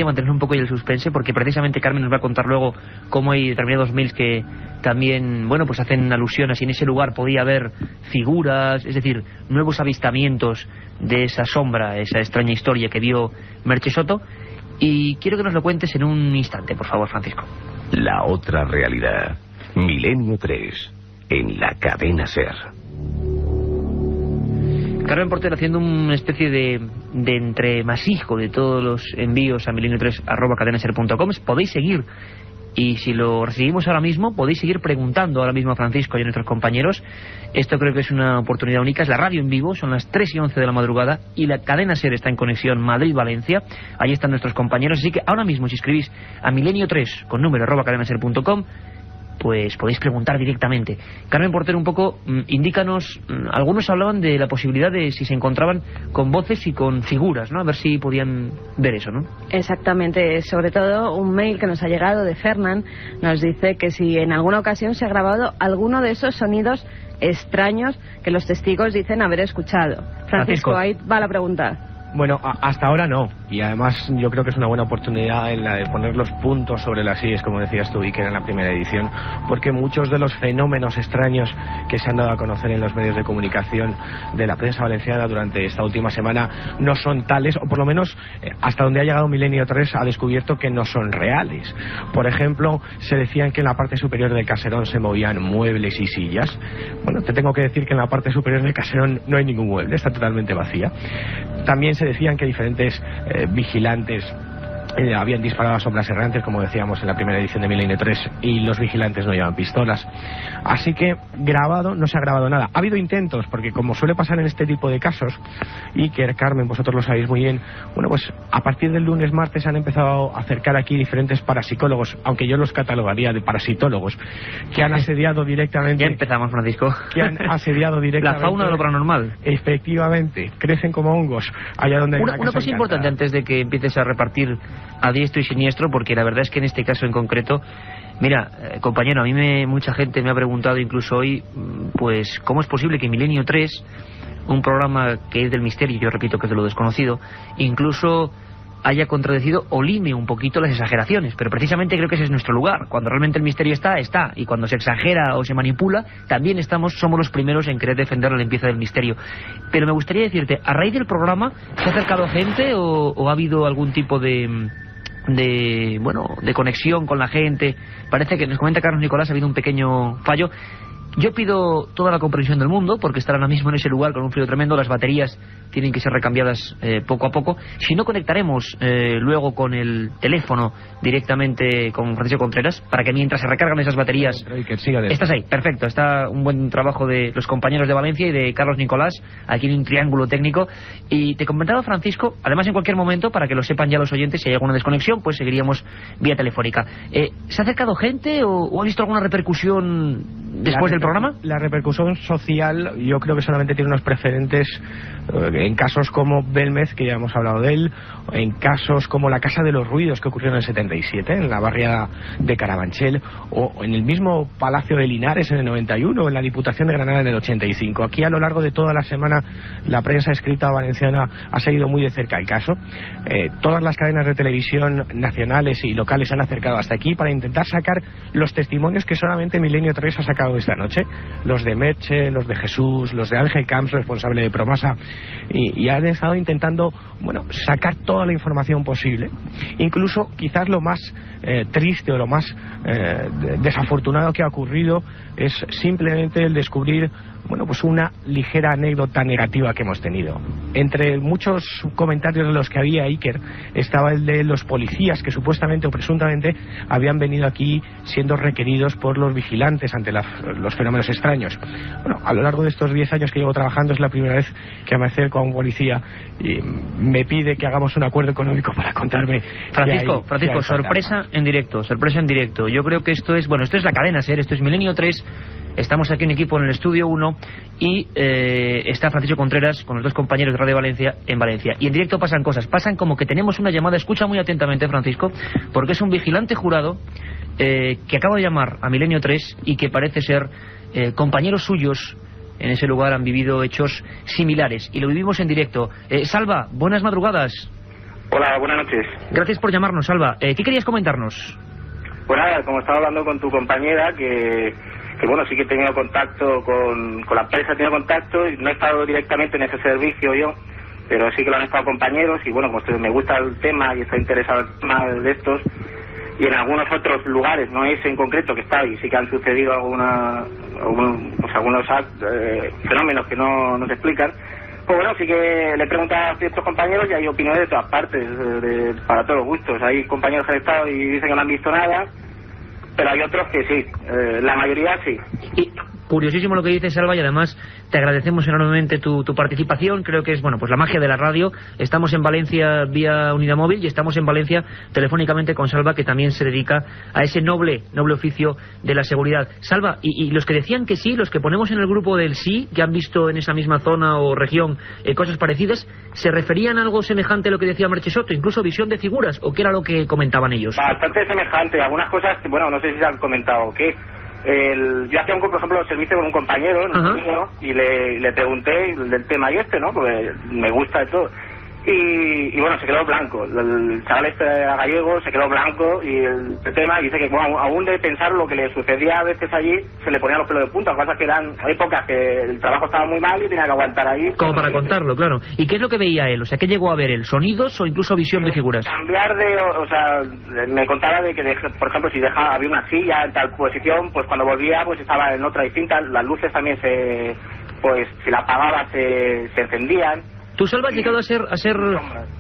mantener un poco el suspense, porque precisamente Carmen nos va a contar luego cómo hay determinados mails que también, bueno, pues hacen alusión a si en ese lugar podía haber figuras, es decir, nuevos avistamientos de esa sombra, esa extraña historia que vio Merche Soto, y quiero que nos lo cuentes en un instante, por favor, Francisco. La otra realidad. Milenio 3, en la cadena SER. Carmen Porter haciendo una especie de de entremasijo de todos los envíos a milenio3@cadenaser.com. Podéis seguir, y si lo recibimos ahora mismo, podéis seguir preguntando ahora mismo a Francisco y a nuestros compañeros. Esto creo que es una oportunidad única. Es la radio en vivo, son las 3:11 de la madrugada, y la cadena SER está en conexión Madrid-Valencia. Ahí están nuestros compañeros, así que ahora mismo, si escribís a milenio3 con número @cadenaser.com, pues podéis preguntar directamente. Carmen Portero, un poco, indícanos, algunos hablaban de la posibilidad de si se encontraban con voces y con figuras, ¿no? A ver si podían ver eso, ¿no? Exactamente, sobre todo un mail que nos ha llegado de Fernán, nos dice que si en alguna ocasión se ha grabado alguno de esos sonidos extraños que los testigos dicen haber escuchado. Francisco, ahí va la pregunta. Bueno, hasta ahora no, y además yo creo que es una buena oportunidad en la de poner los puntos sobre las IES, como decías tú, Iker, en la primera edición, porque muchos de los fenómenos extraños que se han dado a conocer en los medios de comunicación de la prensa valenciana durante esta última semana no son tales, o por lo menos hasta donde ha llegado Milenio 3 ha descubierto que no son reales. Por ejemplo, se decían que en la parte superior del caserón se movían muebles y sillas. Bueno, te tengo que decir que en la parte superior del caserón no hay ningún mueble, está totalmente vacía. También se decían que diferentes vigilantes habían disparado a sombras errantes, como decíamos en la primera edición de Milenio 3, y los vigilantes no llevan pistolas. Así que grabado no se ha grabado nada. Ha habido intentos, porque como suele pasar en este tipo de casos, Iker, Carmen, vosotros lo sabéis muy bien, bueno, pues a partir del lunes, martes han empezado a acercar aquí diferentes parapsicólogos, aunque yo los catalogaría de parasitólogos, que han asediado directamente... Ya empezamos, Francisco. Que han asediado directamente... La fauna de lo paranormal. Efectivamente, crecen como hongos allá donde hay una cosa importante antes de que empieces a repartir a diestro y siniestro, porque la verdad es que en este caso en concreto, mira, compañero, a mí mucha gente me ha preguntado incluso hoy, pues, ¿cómo es posible que Milenio 3, un programa que es del misterio, yo repito que es de lo desconocido, incluso haya contradecido o lime un poquito las exageraciones? Pero precisamente creo que ese es nuestro lugar. Cuando realmente el misterio está, y cuando se exagera o se manipula, también somos los primeros en querer defender la limpieza del misterio. Pero me gustaría decirte, a raíz del programa, ¿se ha acercado gente o ha habido algún tipo de conexión con la gente? Parece que, nos comenta Carlos Nicolás, ha habido un pequeño fallo. Yo pido toda la comprensión del mundo, porque estar ahora mismo en ese lugar con un frío tremendo, las baterías tienen que ser recambiadas poco a poco. Si no, conectaremos luego con el teléfono directamente con Francisco Contreras, para que mientras se recargan esas baterías... Estás ahí, perfecto. Está un buen trabajo de los compañeros de Valencia y de Carlos Nicolás, aquí en un triángulo técnico. Y te comentaba, Francisco, además en cualquier momento, para que lo sepan ya los oyentes, si hay alguna desconexión, pues seguiríamos vía telefónica. ¿Se ha acercado gente o ha visto alguna repercusión después del programa? La repercusión social yo creo que solamente tiene unos precedentes en casos como Belmez, que ya hemos hablado de él, en casos como la Casa de los Ruidos, que ocurrió en el 77, en la barriada de Carabanchel, o en el mismo Palacio de Linares en el 91, o en la Diputación de Granada en el 85. Aquí, a lo largo de toda la semana, la prensa escrita valenciana ha seguido muy de cerca el caso. Todas las cadenas de televisión nacionales y locales se han acercado hasta aquí para intentar sacar los testimonios que solamente Milenio 3 ha sacado esta noche, los de Merche, los de Jesús, los de Ángel Camps, responsable de Promasa, y han estado intentando, bueno, sacar toda la información posible. Incluso quizás lo más triste o lo más desafortunado que ha ocurrido es simplemente el descubrir, bueno, pues una ligera anécdota negativa que hemos tenido. Entre muchos comentarios de los que había, Iker, estaba el de los policías que supuestamente o presuntamente habían venido aquí siendo requeridos por los vigilantes ante los fenómenos extraños. Bueno, a lo largo de estos 10 años que llevo trabajando es la primera vez que me acerco a un policía y me pide que hagamos un acuerdo económico para contarme. Francisco, sorpresa en directo. Yo creo que esto es la cadena SER, esto es Milenio 3. Estamos aquí en equipo en el estudio 1 y está Francisco Contreras con los dos compañeros de Radio Valencia en Valencia. Y en directo pasan cosas, pasan como que tenemos una llamada. Escucha muy atentamente, Francisco, porque es un vigilante jurado que acaba de llamar a Milenio 3 y que parece ser compañeros suyos en ese lugar han vivido hechos similares. Y lo vivimos en directo. Salva, buenas madrugadas. Hola, buenas noches. Gracias por llamarnos, Salva. ¿Qué querías comentarnos? Pues nada, como estaba hablando con tu compañera, que bueno, sí que he tenido contacto con la empresa, he tenido contacto, y no he estado directamente en ese servicio yo, pero sí que lo han estado compañeros, y bueno, como me gusta el tema y estoy interesado en el tema de estos, y en algunos otros lugares, no ese en concreto que está, y sí que han sucedido algunos fenómenos que no se explican, Pues bueno, sí que le he preguntado a ciertos compañeros y hay opiniones de todas partes, para todos los gustos. Hay compañeros que han estado y dicen que no han visto nada, pero hay otros que sí, la mayoría sí. Y curiosísimo lo que dice Salva, y además te agradecemos enormemente tu participación. Creo que es, bueno, pues la magia de la radio. Estamos en Valencia vía unidad móvil y estamos en Valencia telefónicamente con Salva, que también se dedica a ese noble oficio de la seguridad. Salva, y los que decían que sí, los que ponemos en el grupo del sí, que han visto en esa misma zona o región cosas parecidas, ¿se referían a algo semejante a lo que decía Merche Soto, incluso visión de figuras, o qué era lo que comentaban ellos? Bastante semejante, algunas cosas, bueno, no sé si se han comentado o qué. Yo hacía por ejemplo, servicio con un compañero, ¿no? Y le pregunté del tema y ¿no? Porque me gusta de todo. Y bueno, se quedó blanco. El chaval este gallego se quedó blanco y el tema dice que bueno, aún de pensar lo que le sucedía a veces allí, se le ponían los pelos de punta. Cosas que eran, hay épocas que el trabajo estaba muy mal y tenía que aguantar ahí. Como para contarlo, claro. ¿Y qué es lo que veía él? O sea, ¿qué llegó a ver él? ¿Sonidos o incluso visión de figuras? Cambiar o sea, me contaba de que, por ejemplo, si había una silla en tal posición, pues cuando volvía, pues estaba en otra distinta. Las luces también pues si la apagaba se encendían. Tú, Salva, has llegado a ser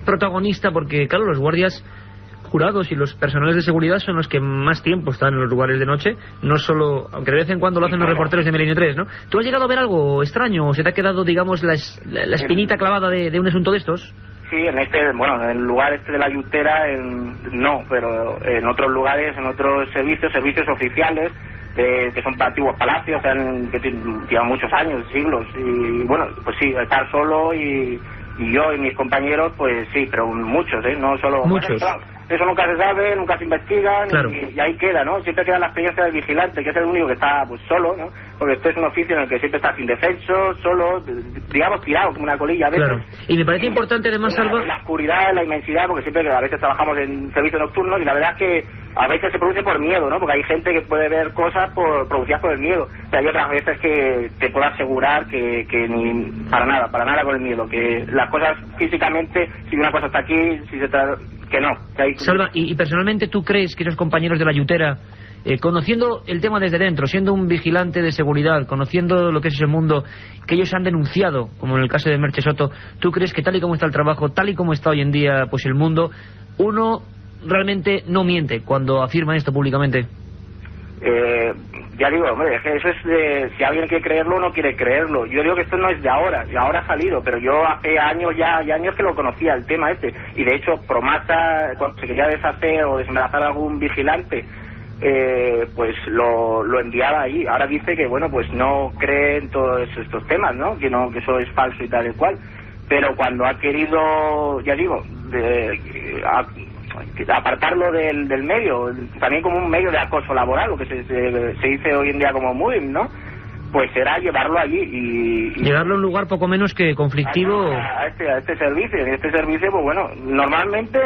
protagonista porque, claro, los guardias jurados y los personales de seguridad son los que más tiempo están en los lugares de noche, no solo, aunque de vez en cuando lo hacen los reporteros de Milenio 3, ¿no? ¿Tú has llegado a ver algo extraño o se te ha quedado, digamos, la espinita clavada de un asunto de estos? Sí, en en el lugar de la Yutera, no, pero en otros lugares, en otros servicios oficiales, que son antiguos palacios, que llevan muchos años, siglos, y bueno, pues sí, estar solo y yo y mis compañeros, pues sí, pero muchos, no solo... Muchos. Bueno, eso nunca se sabe, nunca se investiga, claro. y ahí queda, ¿no? Siempre queda la experiencia del vigilante, que es el único que está pues solo, ¿no? Porque esto es un oficio en el que siempre estás indefenso, solo, digamos, tirado como una colilla a veces. Claro. Y me parece importante además, Salva... La oscuridad, la inmensidad, porque siempre a veces trabajamos en servicio nocturno y la verdad es que a veces se produce por miedo, ¿no? Porque hay gente que puede ver cosas producidas por el miedo. O sea, hay otras veces que te puedo asegurar que ni para nada con el miedo, que las cosas físicamente, si una cosa está aquí, si se trata... que no. Que hay... Salva, y personalmente tú crees que esos compañeros de la Yutera, conociendo el tema desde dentro, siendo un vigilante de seguridad, conociendo lo que es ese mundo, que ellos han denunciado, como en el caso de Merche Soto, ¿tú crees que tal y como está el trabajo, tal y como está hoy en día pues el mundo, uno realmente no miente cuando afirma esto públicamente? Ya digo, hombre, es que eso es de, si alguien quiere creerlo o no quiere creerlo. Yo digo que esto no es de ahora, y ahora ha salido, pero yo hace años ya años que lo conocía el tema este, y de hecho Promasa, cuando se quería deshacer o desembarazar a algún vigilante, pues lo enviaba ahí. Ahora dice que bueno, pues no cree en todos estos temas, ¿no? Que eso es falso y tal y cual, pero cuando ha querido, ya digo, apartarlo del medio, también como un medio de acoso laboral, lo que se dice hoy en día como muy, ¿no? Pues será llevarlo allí y llevarlo a un lugar poco menos que conflictivo a este servicio. En este servicio, pues bueno, normalmente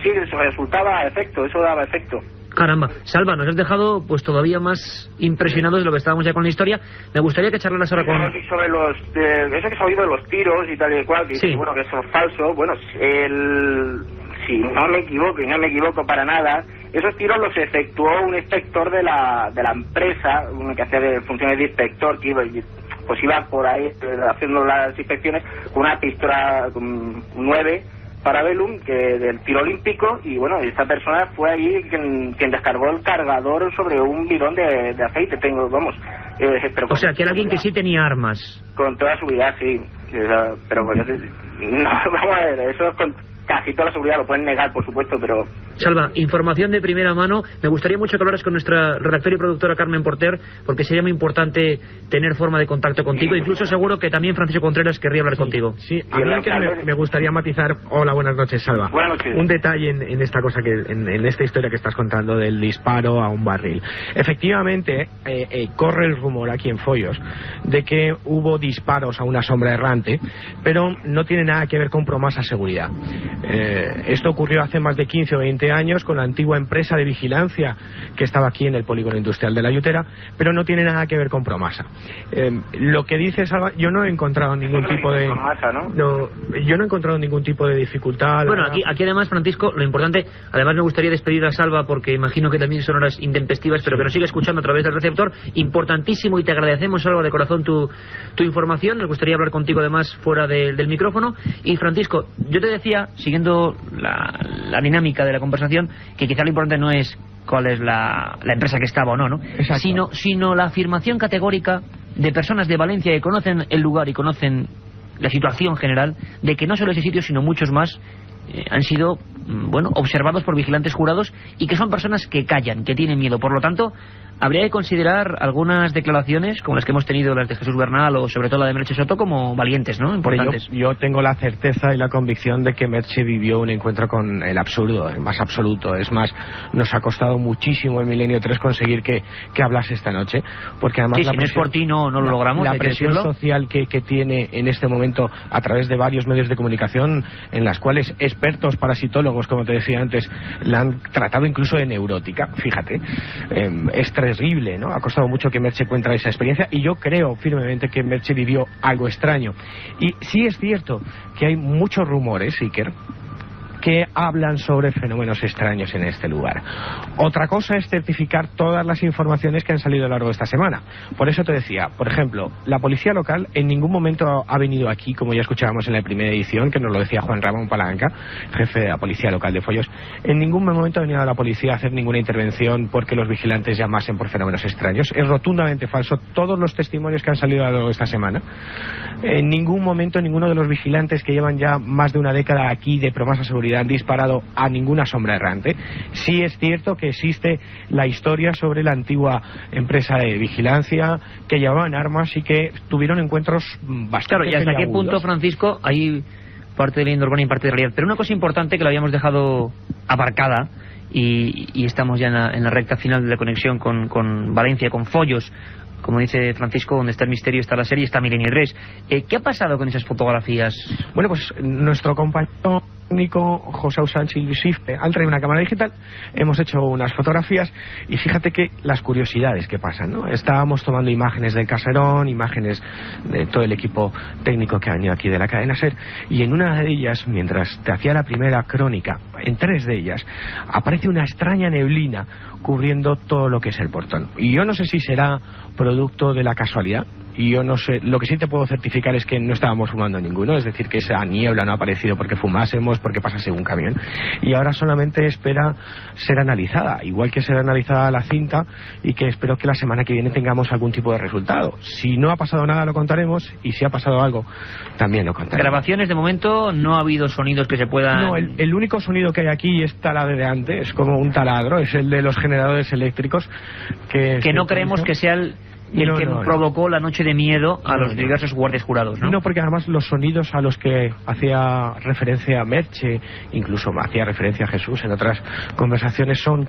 sí, eso resultaba efecto, eso daba efecto. Caramba, Salva, nos has dejado pues todavía más impresionados de lo que estábamos ya con la historia. Me gustaría que charlaras ahora con... Sobre eso que se ha oído de los tiros y tal y cual, que sí. Bueno, que eso es falso. Bueno, si no me equivoco para nada, esos tiros los efectuó un inspector de la empresa, uno que hacía funciones de inspector, que iba por ahí haciendo las inspecciones con una pistola 9 Parabellum, del tiro olímpico, y bueno, esta persona fue allí quien descargó el cargador sobre un bidón de aceite. O sea, que era alguien que sí tenía armas. Con toda seguridad, sí. Pero bueno, no, vamos a ver, eso es con casi toda la seguridad, lo pueden negar, por supuesto, pero... Salva, información de primera mano. Me gustaría mucho que hablaras con nuestra redactora y productora Carmen Porter, porque sería muy importante tener forma de contacto contigo. Incluso seguro que también Francisco Contreras querría hablar contigo. Sí, a mí me gustaría matizar. Hola, buenas noches, Salva. Buenas noches. Un detalle en esta cosa en esta historia que estás contando del disparo a un barril. Efectivamente, corre el rumor aquí en Foios de que hubo disparos a una sombra errante, pero no tiene nada que ver con Promasa Seguridad. Esto ocurrió hace más de 15 o 20 años con la antigua empresa de vigilancia que estaba aquí en el polígono industrial de La Yutera, pero no tiene nada que ver con Promasa. Lo que dice Salva, yo no he encontrado ningún tipo de... yo no he encontrado ningún tipo de dificultad. Bueno, aquí además, Francisco, lo importante, además me gustaría despedir a Salva porque imagino que también son horas intempestivas, pero que nos sigue escuchando a través del receptor. Importantísimo, y te agradecemos, Salva, de corazón tu información. Nos gustaría hablar contigo además fuera del micrófono. Y Francisco, yo te decía, siguiendo la dinámica de la conversación, que quizá lo importante no es cuál es la empresa que estaba o no, sino la afirmación categórica de personas de Valencia que conocen el lugar y conocen la situación general, de que no solo ese sitio, sino muchos más han sido observados por vigilantes jurados, y que son personas que callan, que tienen miedo. Por lo tanto, habría que considerar algunas declaraciones como las que hemos tenido, las de Jesús Bernal o sobre todo la de Merche Soto, como valientes, ¿no? Importantes. Yo tengo la certeza y la convicción de que Merche vivió un encuentro con el absurdo, el más absoluto. Es más, nos ha costado muchísimo en Milenio 3 conseguir que hablase esta noche, porque además si no es por ti no lo logramos. La presión social que tiene en este momento a través de varios medios de comunicación, en las cuales expertos parasitólogos, como te decía antes, la han tratado incluso de neurótica, fíjate, es terrible, ¿no? Ha costado mucho que Merche cuente esa experiencia, y yo creo firmemente que Merche vivió algo extraño. Y sí es cierto que hay muchos rumores, Iker, que hablan sobre fenómenos extraños en este lugar. Otra cosa es certificar todas las informaciones que han salido a lo largo de esta semana. Por eso te decía, por ejemplo, la policía local en ningún momento ha venido aquí, como ya escuchábamos en la primera edición, que nos lo decía Juan Ramón Palanca, jefe de la policía local de Foyos. En ningún momento ha venido la policía a hacer ninguna intervención porque los vigilantes llamasen por fenómenos extraños. Es rotundamente falso. Todos los testimonios que han salido a lo largo de esta semana, en ningún momento ninguno de los vigilantes que llevan ya más de una década aquí de Promasa Seguridad han disparado a ninguna sombra errante. Sí es cierto que existe la historia sobre la antigua empresa de vigilancia, que llevaban armas y que tuvieron encuentros bastante... Claro, y hasta qué punto, Francisco, hay parte de leyenda urbana y parte de realidad. Pero una cosa importante que lo habíamos dejado aparcada, y estamos ya en la recta final de la conexión con Valencia, con Foyos, como dice Francisco, donde está el misterio, está la serie, está Milenio 3. ¿Qué ha pasado con esas fotografías? Bueno, pues nuestro compañero técnico José Sánchez y Luis Cifre han traído una cámara digital, hemos hecho unas fotografías, y fíjate que las curiosidades que pasan, ¿no? Estábamos tomando imágenes del caserón, imágenes de todo el equipo técnico que ha venido aquí de la cadena SER, y en una de ellas, mientras te hacía la primera crónica, en 3 de ellas aparece una extraña neblina cubriendo todo lo que es el portón. Y yo no sé si será producto de la casualidad, y yo no sé, lo que sí te puedo certificar es que no estábamos fumando ninguno, es decir, que esa niebla no ha aparecido porque fumásemos, porque pasase un camión, y ahora solamente espera ser analizada, igual que será analizada la cinta, y que espero que la semana que viene tengamos algún tipo de resultado. Si no ha pasado nada lo contaremos, y si ha pasado algo también lo contaremos. Grabaciones de momento, no ha habido sonidos que se puedan... No, el único sonido que hay aquí es taladrando, es como un taladro, es el de los generadores eléctricos que no creemos que sea el que provocó la noche de miedo a los diversos guardias jurados, ¿no? No, porque además los sonidos a los que hacía referencia Merche, incluso hacía referencia a Jesús en otras conversaciones, son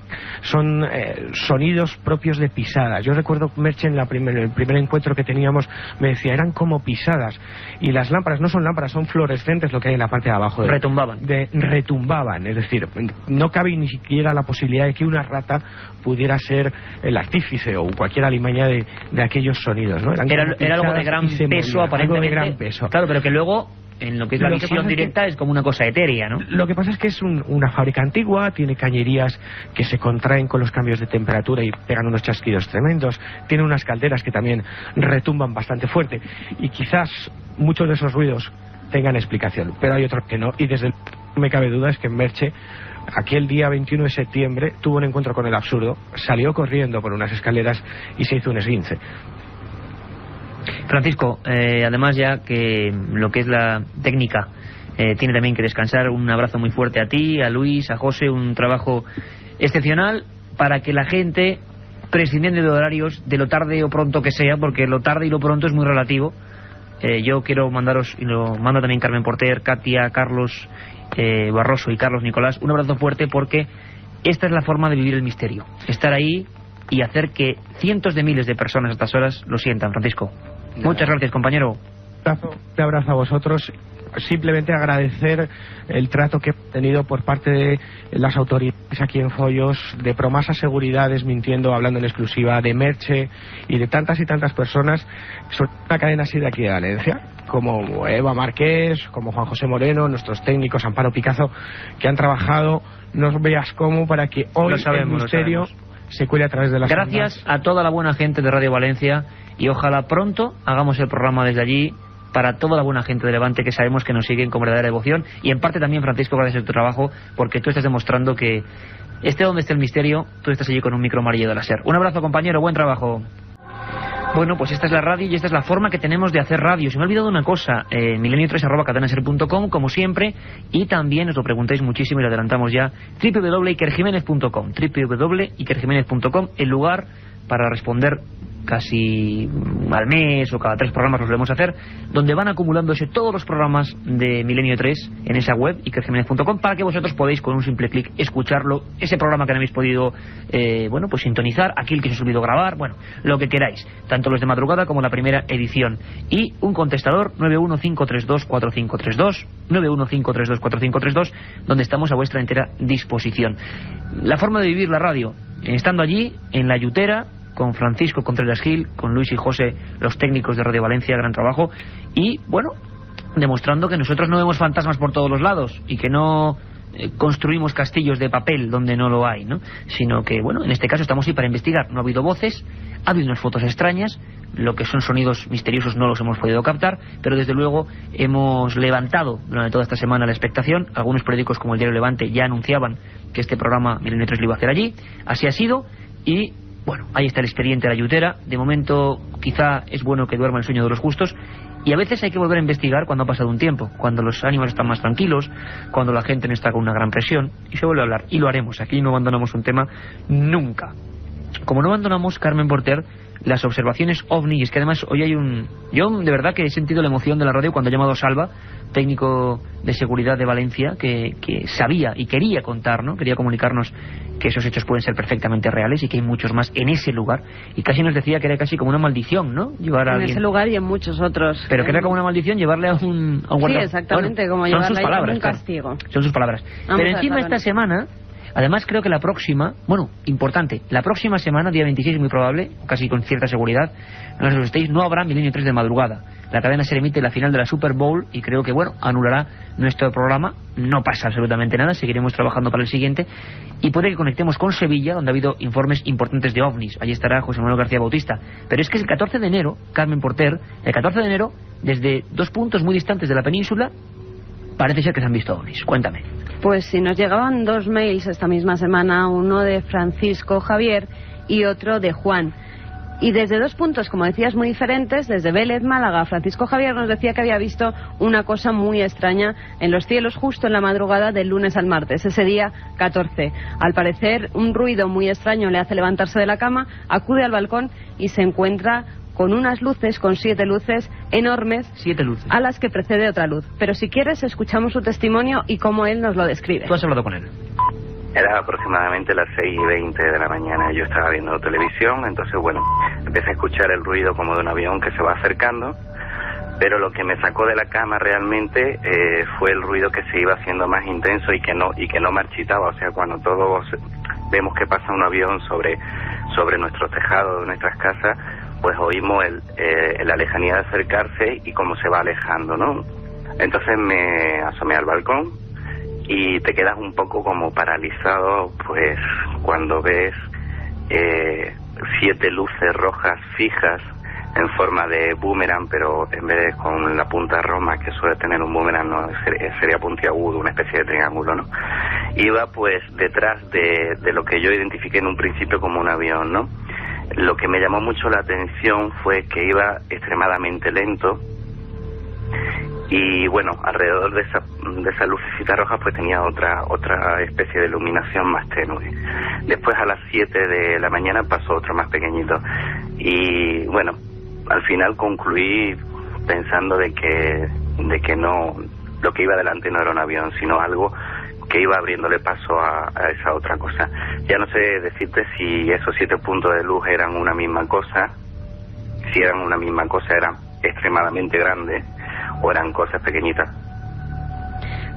sonidos propios de pisadas. Yo recuerdo Merche en el primer encuentro que teníamos, me decía, eran como pisadas, y las lámparas no son lámparas, son fluorescentes, lo que hay en la parte de abajo. Retumbaban, es decir, no cabe ni siquiera la posibilidad de que una rata pudiera ser el artífice o cualquier alimaña de aquellos sonidos, ¿no? Era algo de gran peso, aparentemente. Algo de gran peso. Claro, pero que luego, en lo que es la visión directa, es como una cosa etérea, ¿no? Lo que pasa es que es una fábrica antigua, tiene cañerías que se contraen con los cambios de temperatura y pegan unos chasquidos tremendos, tiene unas calderas que también retumban bastante fuerte, y quizás muchos de esos ruidos tengan explicación, pero hay otros que no, y desde no me cabe duda es que Merche, aquel día 21 de septiembre, tuvo un encuentro con el absurdo, salió corriendo por unas escaleras y se hizo un esguince. Francisco, además ya que lo que es la técnica tiene también que descansar, un abrazo muy fuerte a ti, a Luis, a José, un trabajo excepcional para que la gente, prescindiendo de horarios, de lo tarde o pronto que sea, porque lo tarde y lo pronto es muy relativo. Yo quiero mandaros, y lo manda también Carmen Porter, Katia, Carlos Barroso y Carlos Nicolás, un abrazo fuerte, porque esta es la forma de vivir el misterio, estar ahí y hacer que cientos de miles de personas a estas horas lo sientan. Francisco, muchas gracias, compañero. Un abrazo a vosotros. simplemente agradecer el trato que he tenido por parte de las autoridades aquí en Foios, de Promasa Seguridad desmintiendo, hablando en exclusiva, de Merche y de tantas y tantas personas, sobre una cadena así de aquí de Valencia, como Eva Marqués, como Juan José Moreno, nuestros técnicos, Amparo Picazo, que han trabajado, no veas cómo, para que hoy el misterio se cuele a través de las Gracias ondas. a toda la buena gente de Radio Valencia, y ojalá pronto hagamos el programa desde allí para toda la buena gente de Levante, que sabemos que nos siguen con verdadera devoción, y en parte también, Francisco, gracias a tu trabajo, porque tú estás demostrando que esté donde esté el misterio, tú estás allí con un micro amarillo de la SER. Un abrazo, compañero, buen trabajo. Bueno, pues esta es la radio y esta es la forma que tenemos de hacer radio. Se me ha olvidado una cosa, milenio3@cadenaser.com, como siempre, y también os lo preguntáis muchísimo y lo adelantamos ya, www.ikerjimenez.com, www.ikerjimenez.com, el lugar para responder casi al mes o cada 3 programas los debemos hacer, donde van acumulándose todos los programas de Milenio 3 en esa web, ikerjimenez.com, para que vosotros podáis con un simple clic escucharlo, ese programa que no habéis podido bueno, pues sintonizar, aquel que se os olvidó grabar, bueno, lo que queráis, tanto los de madrugada como la primera edición, y un contestador 915324532, 915324532, donde estamos a vuestra entera disposición. La forma de vivir la radio, estando allí en la Yutera con Francisco Contreras Gil, con Luis y José, los técnicos de Radio Valencia, gran trabajo, y bueno, demostrando que nosotros no vemos fantasmas por todos los lados y que no construimos castillos de papel donde no lo hay, ¿no? Sino que, bueno, en este caso estamos ahí para investigar. No ha habido voces, ha habido unas fotos extrañas, lo que son sonidos misteriosos no los hemos podido captar, pero desde luego hemos levantado durante toda esta semana la expectación. Algunos periódicos como el Diario Levante ya anunciaban que este programa Milenio 3 lo iba a hacer allí, así ha sido, y bueno, ahí está el expediente de la Yutera. De momento quizá es bueno que duerma el sueño de los justos, y a veces hay que volver a investigar cuando ha pasado un tiempo, cuando los ánimos están más tranquilos, cuando la gente no está con una gran presión, y se vuelve a hablar, y lo haremos. Aquí no abandonamos un tema nunca, como no abandonamos, Carmen Porter, las observaciones OVNI. Y es que además hoy hay yo de verdad que he sentido la emoción de la radio cuando ha llamado Salva, técnico de seguridad de Valencia, que sabía y quería contar, ¿no? Quería comunicarnos que esos hechos pueden ser perfectamente reales y que hay muchos más en ese lugar, y casi nos decía que era casi como una maldición, ¿no? Llevar a alguien en ese lugar y en muchos otros. Pero que era como una maldición llevarle a un guarda. Sí, exactamente, bueno, como llevarle a un castigo. Son sus palabras. Pero encima esta semana, además creo que la próxima, bueno, importante, la próxima semana, día 26 muy probable, casi con cierta seguridad, no os asustéis, no habrá Milenio 3 de madrugada. La cadena se emite la final de la Super Bowl y creo que, bueno, anulará nuestro programa. No pasa absolutamente nada, seguiremos trabajando para el siguiente, y puede que conectemos con Sevilla, donde ha habido informes importantes de ovnis. Allí estará José Manuel García Bautista. Pero es que el 14 de enero, Carmen Porter, el 14 de enero, desde 2 puntos muy distantes de la península, parece ser que se han visto ovnis. Cuéntame. Pues si nos llegaban 2 mails esta misma semana, uno de Francisco Javier y otro de Juan. Y desde 2 puntos, como decías, muy diferentes, desde Vélez, Málaga, Francisco Javier nos decía que había visto una cosa muy extraña en los cielos justo en la madrugada del lunes al martes, ese día 14. Al parecer, un ruido muy extraño le hace levantarse de la cama, acude al balcón y se encuentra con unas luces, con 7 luces enormes, 7 luces, a las que precede otra luz. Pero si quieres, escuchamos su testimonio y cómo él nos lo describe. Tú has hablado con él. Era aproximadamente las 6:20 de la mañana. Yo estaba viendo televisión, entonces bueno, empecé a escuchar el ruido como de un avión que se va acercando, pero lo que me sacó de la cama realmente fue el ruido que se iba haciendo más intenso y que no marchitaba. O sea, cuando todos vemos que pasa un avión sobre nuestros tejados de nuestras casas, pues oímos la lejanía de acercarse y cómo se va alejando, ¿no? Entonces me asomé al balcón y te quedas un poco como paralizado, pues cuando ves 7 luces rojas fijas en forma de boomerang, pero en vez de con la punta roma que suele tener un boomerang, no, sería puntiagudo, una especie de triángulo, ¿no? Iba pues detrás de lo que yo identifiqué en un principio como un avión, ¿no? Lo que me llamó mucho la atención fue que iba extremadamente lento. Y bueno, alrededor de esa lucecita roja pues tenía otra especie de iluminación más tenue. Después a las 7 de la mañana pasó otro más pequeñito. Y bueno, al final concluí pensando de que no, lo que iba delante no era un avión, sino algo que iba abriéndole paso a esa otra cosa. Ya no sé decirte si esos 7 puntos de luz eran una misma cosa. Si eran una misma cosa, eran extremadamente grandes, o eran cosas pequeñitas.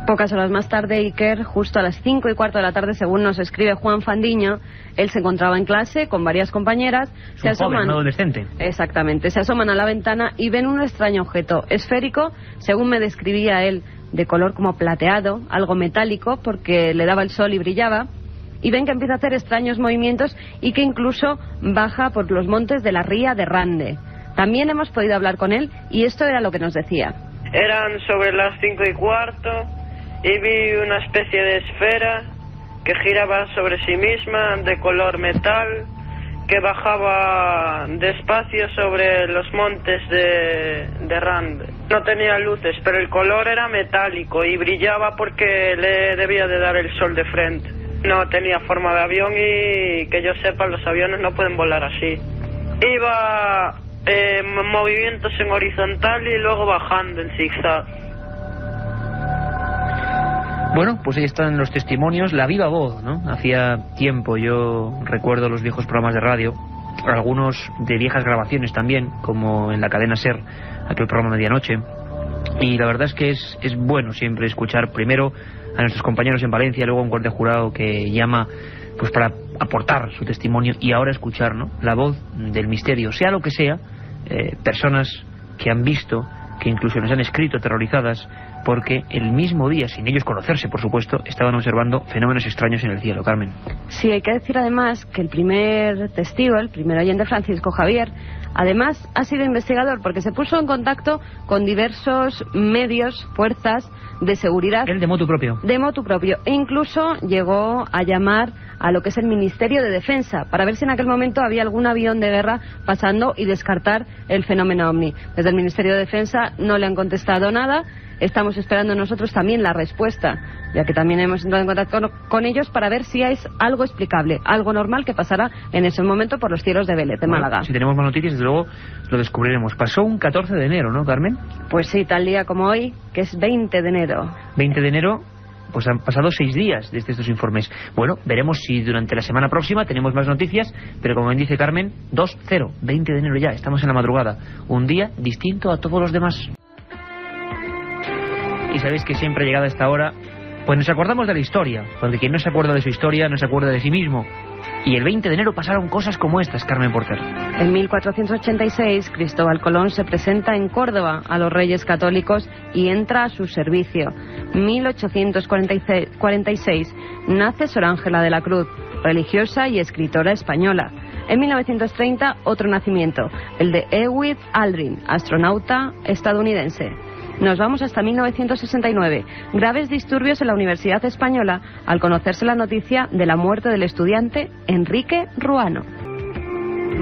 Pocas horas más tarde, Iker, justo a las 5:15 de la tarde, según nos escribe Juan Fandiño, él se encontraba en clase con varias compañeras. Se asoman, un adolescente. Exactamente, se asoman a la ventana y ven un extraño objeto esférico, según me describía él, de color como plateado, algo metálico, porque le daba el sol y brillaba, y ven que empieza a hacer extraños movimientos y que incluso baja por los montes de la ría de Rande. También hemos podido hablar con él y esto era lo que nos decía. Eran sobre las 5:15 y vi una especie de esfera que giraba sobre sí misma, de color metal, que bajaba despacio sobre los montes de Rande. No tenía luces, pero el color era metálico y brillaba porque le debía de dar el sol de frente. No tenía forma de avión y que yo sepa los aviones no pueden volar así. Iba movimientos en horizontal y luego bajando en zigzag. Bueno, pues ahí están los testimonios, la viva voz, ¿no? Hacía tiempo, yo recuerdo los viejos programas de radio, algunos de viejas grabaciones también, como en la cadena SER, aquel programa Medianoche, y la verdad es que es bueno siempre escuchar primero a nuestros compañeros en Valencia, luego a un guardia jurado que llama pues para aportar su testimonio, y ahora escuchar, ¿no?, la voz del misterio, sea lo que sea, personas que han visto, que incluso nos han escrito terrorizadas, porque el mismo día, sin ellos conocerse, por supuesto, estaban observando fenómenos extraños en el cielo. Carmen. Sí, hay que decir además que el primer testigo, el primer oyente, Francisco Javier, además ha sido investigador porque se puso en contacto con diversos medios, fuerzas de seguridad. Él de motu propio. De motu propio. E incluso llegó a llamar a lo que es el Ministerio de Defensa para ver si en aquel momento había algún avión de guerra pasando y descartar el fenómeno ovni. Desde el Ministerio de Defensa no le han contestado nada. Estamos esperando nosotros también la respuesta, ya que también hemos entrado en contacto con ellos para ver si es algo explicable, algo normal que pasará en ese momento por los cielos de Vélez, de Málaga. Si tenemos más noticias, desde luego lo descubriremos. Pasó un 14 de enero, ¿no, Carmen? Pues sí, tal día como hoy, que es 20 de enero. 20 de enero, pues han pasado 6 días desde estos informes. Bueno, veremos si durante la semana próxima tenemos más noticias, pero como bien dice Carmen, 2-0, 20 de enero ya, estamos en la madrugada. Un día distinto a todos los demás. Y sabéis que siempre llegada a esta hora, pues nos acordamos de la historia, porque quien no se acuerda de su historia no se acuerda de sí mismo. Y el 20 de enero pasaron cosas como estas, Carmen Porter. En 1486, Cristóbal Colón se presenta en Córdoba a los Reyes Católicos y entra a su servicio. 1846, nace Sor Ángela de la Cruz, religiosa y escritora española. En 1930, otro nacimiento, el de Buzz Aldrin, astronauta estadounidense. Nos vamos hasta 1969. Graves disturbios en la Universidad Española al conocerse la noticia de la muerte del estudiante Enrique Ruano.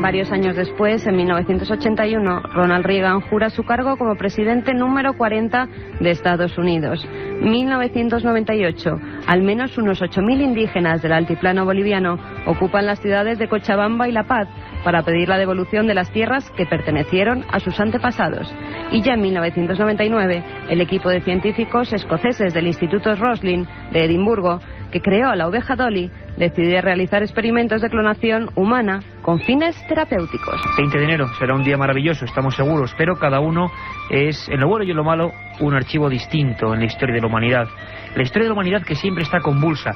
Varios años después, en 1981, Ronald Reagan jura su cargo como presidente número 40 de Estados Unidos. 1998, al menos unos 8.000 indígenas del altiplano boliviano ocupan las ciudades de Cochabamba y La Paz para pedir la devolución de las tierras que pertenecieron a sus antepasados. Y ya en 1999, el equipo de científicos escoceses del Instituto Roslin de Edimburgo, que creó a la oveja Dolly, decidió realizar experimentos de clonación humana con fines terapéuticos. 20 de enero será un día maravilloso, estamos seguros, pero cada uno es, en lo bueno y en lo malo, un archivo distinto en la historia de la humanidad. La historia de la humanidad que siempre está convulsa.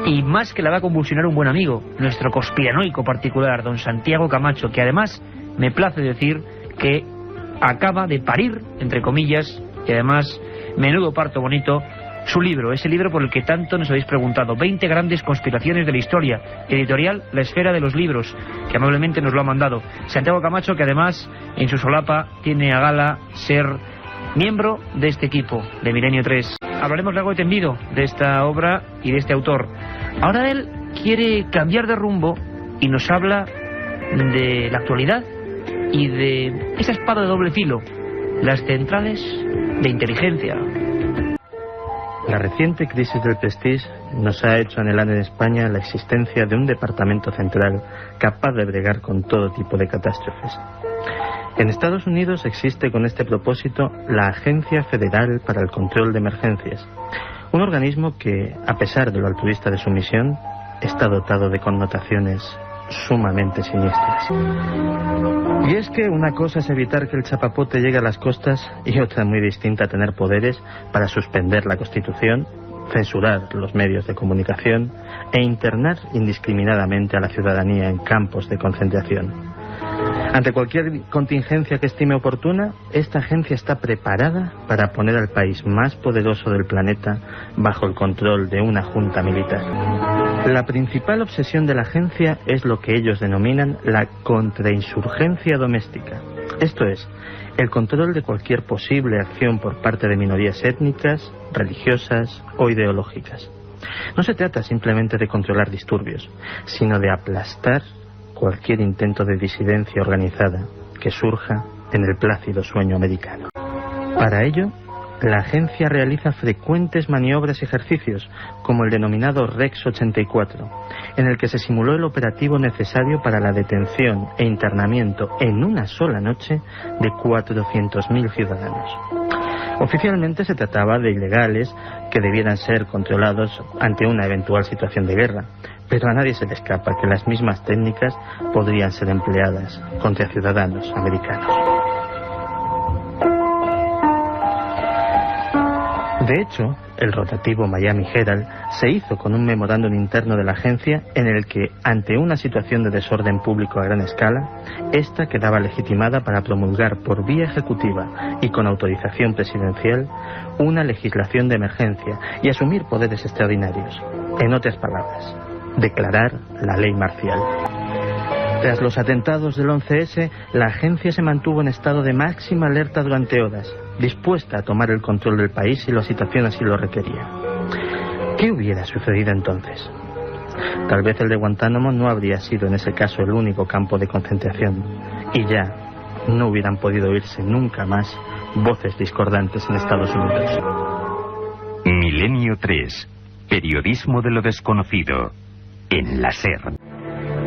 Y más que la va a convulsionar un buen amigo, nuestro conspiranoico particular, don Santiago Camacho, que además me place decir que acaba de parir, entre comillas, y además menudo parto bonito, su libro, ese libro por el que tanto nos habéis preguntado, 20 grandes conspiraciones de la historia, editorial La Esfera de los Libros, que amablemente nos lo ha mandado Santiago Camacho, que además en su solapa tiene a gala ser miembro de este equipo de Milenio 3. Hablaremos largo y tendido de esta obra y de este autor. Ahora él quiere cambiar de rumbo y nos habla de la actualidad y de esa espada de doble filo, las centrales de inteligencia. La reciente crisis del Prestige nos ha hecho anhelar en España la existencia de un departamento central capaz de bregar con todo tipo de catástrofes. En Estados Unidos existe con este propósito la Agencia Federal para el Control de Emergencias, un organismo que, a pesar de lo altruista de su misión, está dotado de connotaciones sumamente siniestras. Y es que una cosa es evitar que el chapapote llegue a las costas y otra muy distinta tener poderes para suspender la Constitución, censurar los medios de comunicación e internar indiscriminadamente a la ciudadanía en campos de concentración. Ante cualquier contingencia que estime oportuna, esta agencia está preparada para poner al país más poderoso del planeta bajo el control de una junta militar. La principal obsesión de la agencia es lo que ellos denominan la contrainsurgencia doméstica. Esto es, el control de cualquier posible acción por parte de minorías étnicas, religiosas o ideológicas. No se trata simplemente de controlar disturbios, sino de aplastar cualquier intento de disidencia organizada que surja en el plácido sueño americano. Para ello, la agencia realiza frecuentes maniobras y ejercicios, como el denominado Rex 84, en el que se simuló el operativo necesario para la detención e internamiento en una sola noche de 400.000 ciudadanos. Oficialmente se trataba de ilegales que debieran ser controlados ante una eventual situación de guerra, pero a nadie se le escapa que las mismas técnicas podrían ser empleadas contra ciudadanos americanos. De hecho, el rotativo Miami Herald se hizo con un memorándum interno de la agencia en el que, ante una situación de desorden público a gran escala, esta quedaba legitimada para promulgar por vía ejecutiva y con autorización presidencial una legislación de emergencia y asumir poderes extraordinarios. En otras palabras, declarar la ley marcial. Tras los atentados del 11S, la agencia se mantuvo en estado de máxima alerta durante horas, dispuesta a tomar el control del país si la situación así lo requería. ¿Qué hubiera sucedido entonces? Tal vez el de Guantánamo no habría sido en ese caso el único campo de concentración, y ya no hubieran podido oírse nunca más voces discordantes en Estados Unidos. Milenio 3. Periodismo de lo desconocido. En la SER.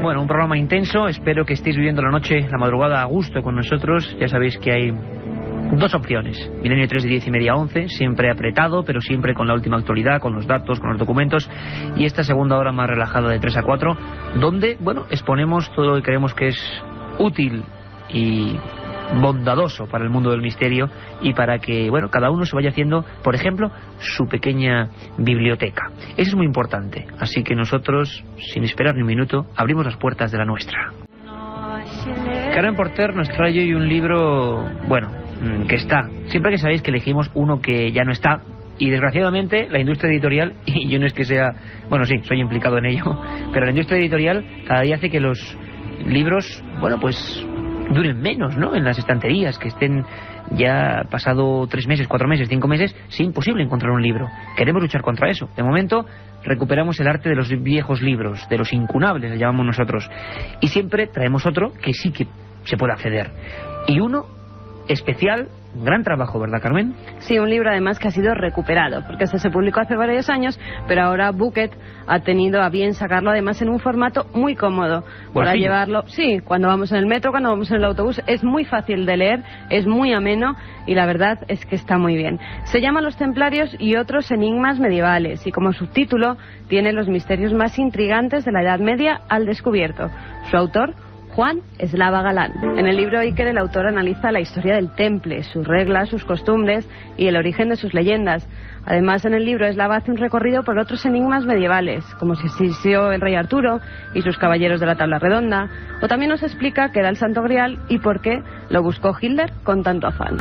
Bueno, un programa intenso. Espero que estéis viviendo la noche, la madrugada a gusto con nosotros. Ya sabéis que hay dos opciones. Milenio 3 de 10:30 a 11, siempre apretado, pero siempre con la última actualidad, con los datos, con los documentos. Y esta segunda hora más relajada de 3 a 4, donde, bueno, exponemos todo lo que creemos que es útil y bondadoso para el mundo del misterio y para que, bueno, cada uno se vaya haciendo, por ejemplo, su pequeña biblioteca. Eso es muy importante. Así que nosotros, sin esperar ni un minuto, abrimos las puertas de la nuestra. Carmen Porter nos trae hoy un libro, bueno, que está. Siempre que sabéis que elegimos uno que ya no está, y desgraciadamente la industria editorial, y yo no es que sea, bueno, sí, soy implicado en ello, pero la industria editorial cada día hace que los libros, bueno, pues duren menos, ¿no? En las estanterías, que estén ya pasado 3 meses, 4 meses, 5 meses, es imposible encontrar un libro. Queremos luchar contra eso. De momento recuperamos el arte de los viejos libros, de los incunables, le llamamos nosotros, y siempre traemos otro que sí que se puede acceder. Y uno especial, gran trabajo, ¿verdad, Carmen? Sí, un libro además que ha sido recuperado, porque este se publicó hace varios años, pero ahora Bucket ha tenido a bien sacarlo además en un formato muy cómodo para llevarlo. Sí, cuando vamos en el metro, cuando vamos en el autobús, es muy fácil de leer, es muy ameno y la verdad es que está muy bien. Se llama Los Templarios y otros enigmas medievales y como subtítulo tiene los misterios más intrigantes de la Edad Media al descubierto. Su autor, Juan Eslava Galán. En el libro Iker, el autor analiza la historia del temple, sus reglas, sus costumbres y el origen de sus leyendas. Además, en el libro Eslava hace un recorrido por otros enigmas medievales, como si existió el rey Arturo y sus caballeros de la tabla redonda, o también nos explica qué era el Santo Grial y por qué lo buscó Hitler con tanto afán.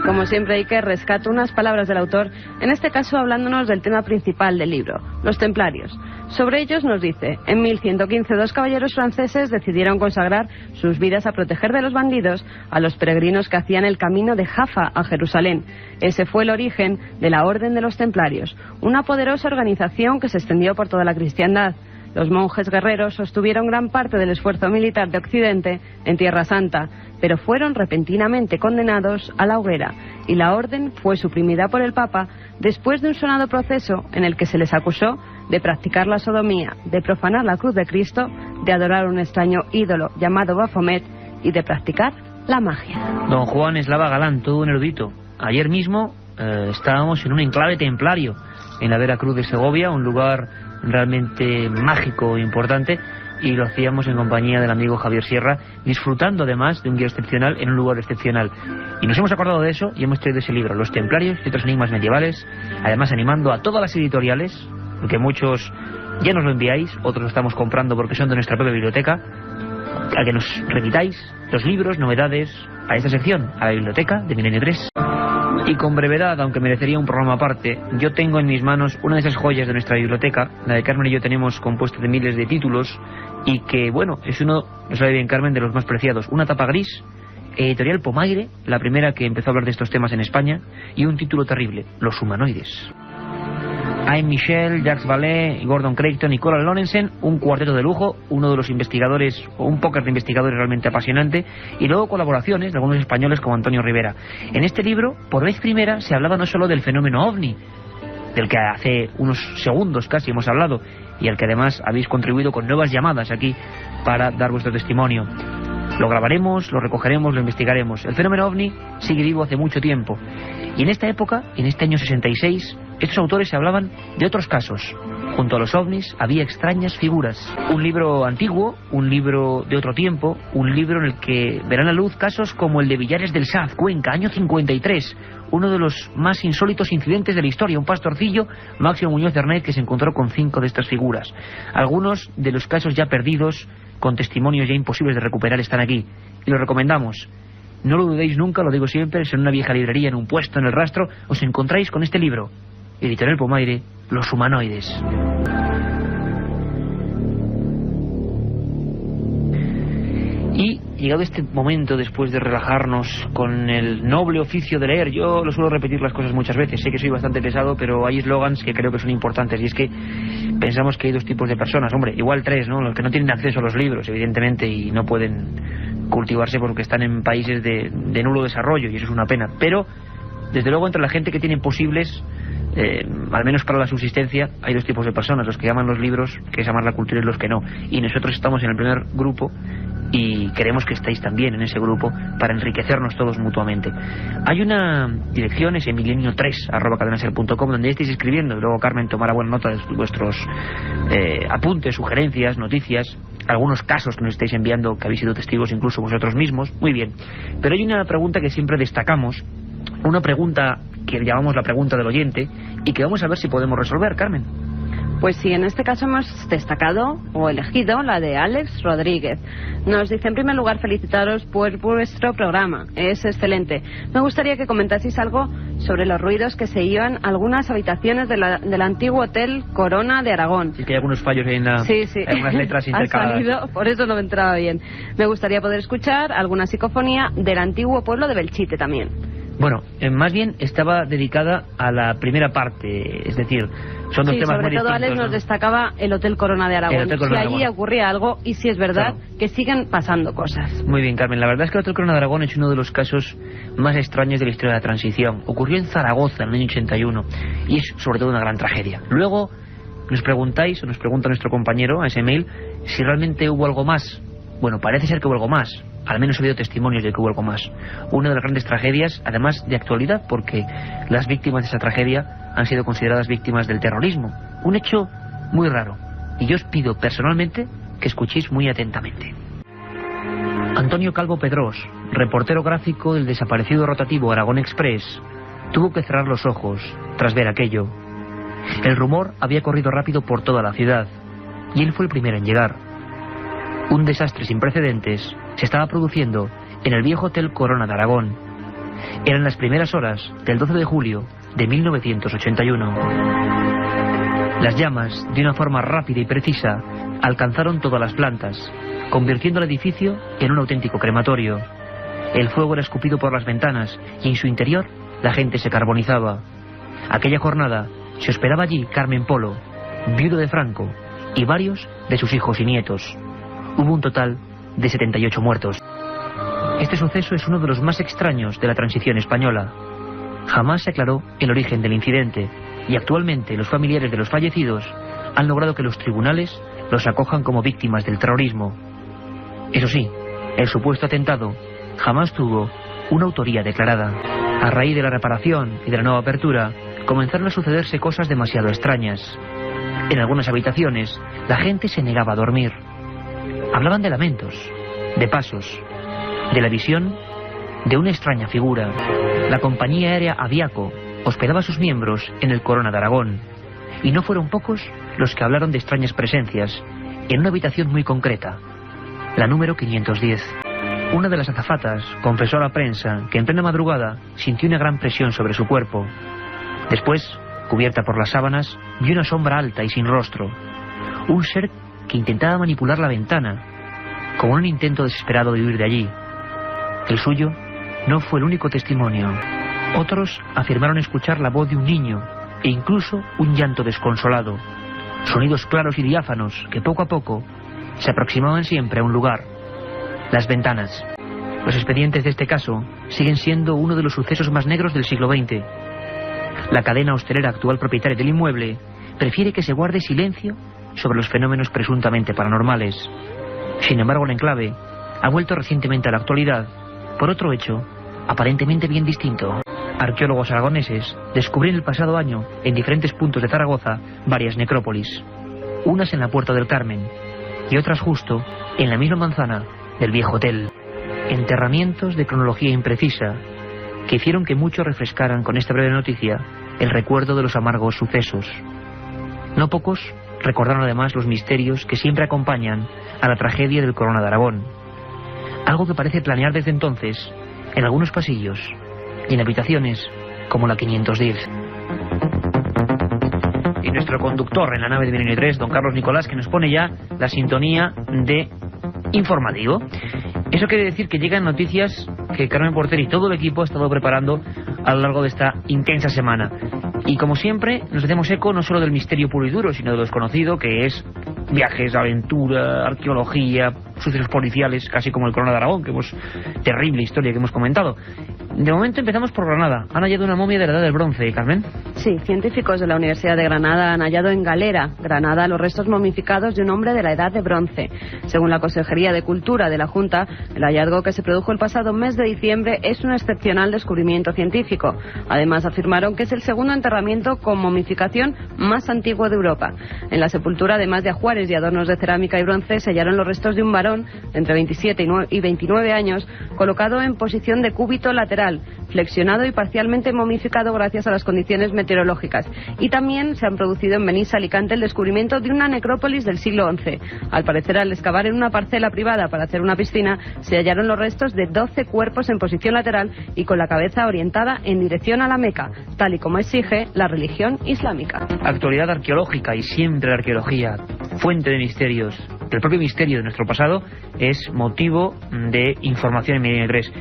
Como siempre, Iker rescata unas palabras del autor, en este caso hablándonos del tema principal del libro, los templarios. Sobre ellos nos dice, en 1115 2 caballeros franceses decidieron consagrar sus vidas a proteger de los bandidos a los peregrinos que hacían el camino de Jaffa a Jerusalén. Ese fue el origen de la Orden de los Templarios, una poderosa organización que se extendió por toda la cristiandad. Los monjes guerreros sostuvieron gran parte del esfuerzo militar de Occidente en Tierra Santa, pero fueron repentinamente condenados a la hoguera y la orden fue suprimida por el Papa después de un sonado proceso en el que se les acusó de practicar la sodomía, de profanar la cruz de Cristo, de adorar un extraño ídolo llamado Baphomet y de practicar la magia. Don Juan Eslava Galán, todo un erudito. Ayer mismo estábamos en un enclave templario en la Vera Cruz de Segovia, un lugar realmente mágico e importante, y lo hacíamos en compañía del amigo Javier Sierra, disfrutando además de un guía excepcional en un lugar excepcional. Y nos hemos acordado de eso y hemos traído ese libro, Los Templarios y otros enigmas medievales, además animando a todas las editoriales, porque muchos ya nos lo enviáis, otros lo estamos comprando porque son de nuestra propia biblioteca, a que nos remitáis los libros, novedades a esta sección, a la biblioteca de Milenio 3. Y con brevedad, aunque merecería un programa aparte, yo tengo en mis manos una de esas joyas de nuestra biblioteca, la de Carmen y yo tenemos compuesta de miles de títulos, y que, bueno, es uno, lo sabe bien Carmen, de los más preciados. Una tapa gris, editorial Pomaire, la primera que empezó a hablar de estos temas en España, y un título terrible, Los humanoides. Ayn Michel, Jacques Vallée, Gordon Creighton y Coral Lorenzen, un cuarteto de lujo, uno de los investigadores, o un póker de investigadores realmente apasionante, y luego colaboraciones de algunos españoles como Antonio Rivera. En este libro, por vez primera, se hablaba no solo del fenómeno OVNI, del que hace unos segundos casi hemos hablado, y al que además habéis contribuido con nuevas llamadas aquí para dar vuestro testimonio. Lo grabaremos, lo recogeremos, lo investigaremos. El fenómeno OVNI sigue vivo hace mucho tiempo. Y en esta época, en este año 66, estos autores se hablaban de otros casos. Junto a los ovnis había extrañas figuras. Un libro antiguo, un libro de otro tiempo, un libro en el que verán a luz casos como el de Villares del Saz, Cuenca, año 53. Uno de los más insólitos incidentes de la historia. Un pastorcillo, Máximo Muñoz de Arnaiz, que se encontró con 5 de estas figuras. Algunos de los casos ya perdidos, con testimonios ya imposibles de recuperar, están aquí. Y lo recomendamos. No lo dudéis nunca, lo digo siempre, si en una vieja librería, en un puesto, en el rastro, os encontráis con este libro. Editorial Pomaire, Los humanoides. Y llegado este momento, después de relajarnos con el noble oficio de leer, yo lo suelo repetir las cosas muchas veces, sé que soy bastante pesado, pero hay eslogans que creo que son importantes, y es que pensamos que hay 2 tipos de personas, hombre, igual 3, ¿no? Los que no tienen acceso a los libros, evidentemente, y no pueden cultivarse porque están en países de nulo desarrollo, y eso es una pena, pero desde luego entre la gente que tiene posibles, al menos para la subsistencia, hay 2 tipos de personas, los que aman los libros, que es amar la cultura, y los que no, y nosotros estamos en el primer grupo y queremos que estéis también en ese grupo para enriquecernos todos mutuamente. Hay una dirección, es milenio3@cadenaser.com, donde estáis escribiendo, y luego Carmen tomará buena nota de vuestros apuntes, sugerencias, noticias, algunos casos que nos estáis enviando, que habéis sido testigos incluso vosotros mismos. Muy bien, pero hay una pregunta que siempre destacamos, una pregunta que llamamos la pregunta del oyente, y que vamos a ver si podemos resolver, Carmen. Pues sí, en este caso hemos destacado o elegido la de Alex Rodríguez. Nos dice, en primer lugar, felicitaros por vuestro programa, es excelente. Me gustaría que comentaseis algo sobre los ruidos que se iban a algunas habitaciones del antiguo Hotel Corona de Aragón. Sí, que hay algunos fallos ahí en la... Sí. Hay algunas letras intercaladas. Salido, por eso no me entraba bien. Me gustaría poder escuchar alguna psicofonía del antiguo pueblo de Belchite también. Bueno, más bien estaba dedicada a la primera parte, es decir, son 2 temas muy distintos. Sobre todo Alex nos destacaba el Hotel Corona de Aragón, si allí ocurría algo y si es verdad que siguen pasando cosas. Muy bien, Carmen, la verdad es que el Hotel Corona de Aragón es uno de los casos más extraños de la historia de la transición. Ocurrió en Zaragoza en el año 81 y es sobre todo una gran tragedia. Luego nos preguntáis, o nos pregunta nuestro compañero a ese mail, si realmente hubo algo más. Bueno, parece ser que hubo algo más. Al menos he oído testimonios de que hubo algo más. Una de las grandes tragedias, además de actualidad, porque las víctimas de esa tragedia han sido consideradas víctimas del terrorismo. Un hecho muy raro. Y yo os pido personalmente que escuchéis muy atentamente. Antonio Calvo Pedrós, reportero gráfico del desaparecido rotativo Aragón Express, tuvo que cerrar los ojos tras ver aquello. El rumor había corrido rápido por toda la ciudad, y él fue el primero en llegar. Un desastre sin precedentes se estaba produciendo en el viejo Hotel Corona de Aragón. Eran las primeras horas del 12 de julio de 1981. Las llamas, de una forma rápida y precisa, alcanzaron todas las plantas, convirtiendo el edificio en un auténtico crematorio. El fuego era escupido por las ventanas y en su interior la gente se carbonizaba. Aquella jornada se hospedaba allí Carmen Polo, viudo de Franco, y varios de sus hijos y nietos. Hubo un total de 78 muertos. Este suceso es uno de los más extraños de la transición española. Jamás se aclaró el origen del incidente y actualmente los familiares de los fallecidos han logrado que los tribunales los acojan como víctimas del terrorismo. Eso sí, el supuesto atentado jamás tuvo una autoría declarada. A raíz de la reparación y de la nueva apertura, comenzaron a sucederse cosas demasiado extrañas. En algunas habitaciones, la gente se negaba a dormir. Hablaban de lamentos, de pasos, de la visión de una extraña figura. La compañía aérea Aviaco hospedaba a sus miembros en el Corona de Aragón, y no fueron pocos los que hablaron de extrañas presencias en una habitación muy concreta, la número 510. Una de las azafatas confesó a la prensa que en plena madrugada sintió una gran presión sobre su cuerpo. Después, cubierta por las sábanas, vio una sombra alta y sin rostro, un ser que intentaba manipular la ventana, como un intento desesperado de huir de allí. El suyo no fue el único testimonio. Otros afirmaron escuchar la voz de un niño e incluso un llanto desconsolado, sonidos claros y diáfanos que poco a poco se aproximaban siempre a un lugar: las ventanas. Los expedientes de este caso siguen siendo uno de los sucesos más negros del siglo XX. La cadena hostelera actual propietaria del inmueble prefiere que se guarde silencio sobre los fenómenos presuntamente paranormales. Sin embargo, el enclave ha vuelto recientemente a la actualidad por otro hecho aparentemente bien distinto. Arqueólogos aragoneses descubrieron el pasado año en diferentes puntos de Zaragoza varias necrópolis, unas en la Puerta del Carmen y otras justo en la misma manzana del viejo hotel. Enterramientos de cronología imprecisa que hicieron que muchos refrescaran con esta breve noticia el recuerdo de los amargos sucesos. No pocos recordaron además los misterios que siempre acompañan a la tragedia del Corona de Aragón, algo que parece planear desde entonces en algunos pasillos y en habitaciones como la 510. Y nuestro conductor en la nave de Milenio 3, don Carlos Nicolás, que nos pone ya la sintonía de informativo. Eso quiere decir que llegan noticias que Carmen Porter y todo el equipo ha estado preparando a lo largo de esta intensa semana. Y como siempre, nos hacemos eco no solo del misterio puro y duro, sino de lo desconocido, que es viajes, aventura, arqueología, sucesos policiales, casi como el Corona de Aragón, terrible historia que hemos comentado. De momento empezamos por Granada. Han hallado una momia de la Edad del Bronce, Carmen. Sí, científicos de la Universidad de Granada han hallado en Galera, Granada, los restos momificados de un hombre de la Edad de Bronce. Según la Consejería de Cultura de la Junta, el hallazgo que se produjo el pasado mes de diciembre es un excepcional descubrimiento científico. Además, afirmaron que es el segundo enterramiento con momificación más antiguo de Europa. En la sepultura, además de ajuares y adornos de cerámica y bronce, se hallaron los restos de un varón entre 27 y 29 años, colocado en posición de cúbito lateral, flexionado y parcialmente momificado gracias a las condiciones meteorológicas. Y también se han producido en Benissa, Alicante, el descubrimiento de una necrópolis del siglo XI. Al parecer, al excavar en una parcela privada para hacer una piscina, se hallaron los restos de 12 cuerpos en posición lateral y con la cabeza orientada en dirección a la Meca, tal y como exige la religión islámica. Actualidad arqueológica, y siempre la arqueología, fuente de misterios. El propio misterio de nuestro pasado es motivo de información en Milenio 3.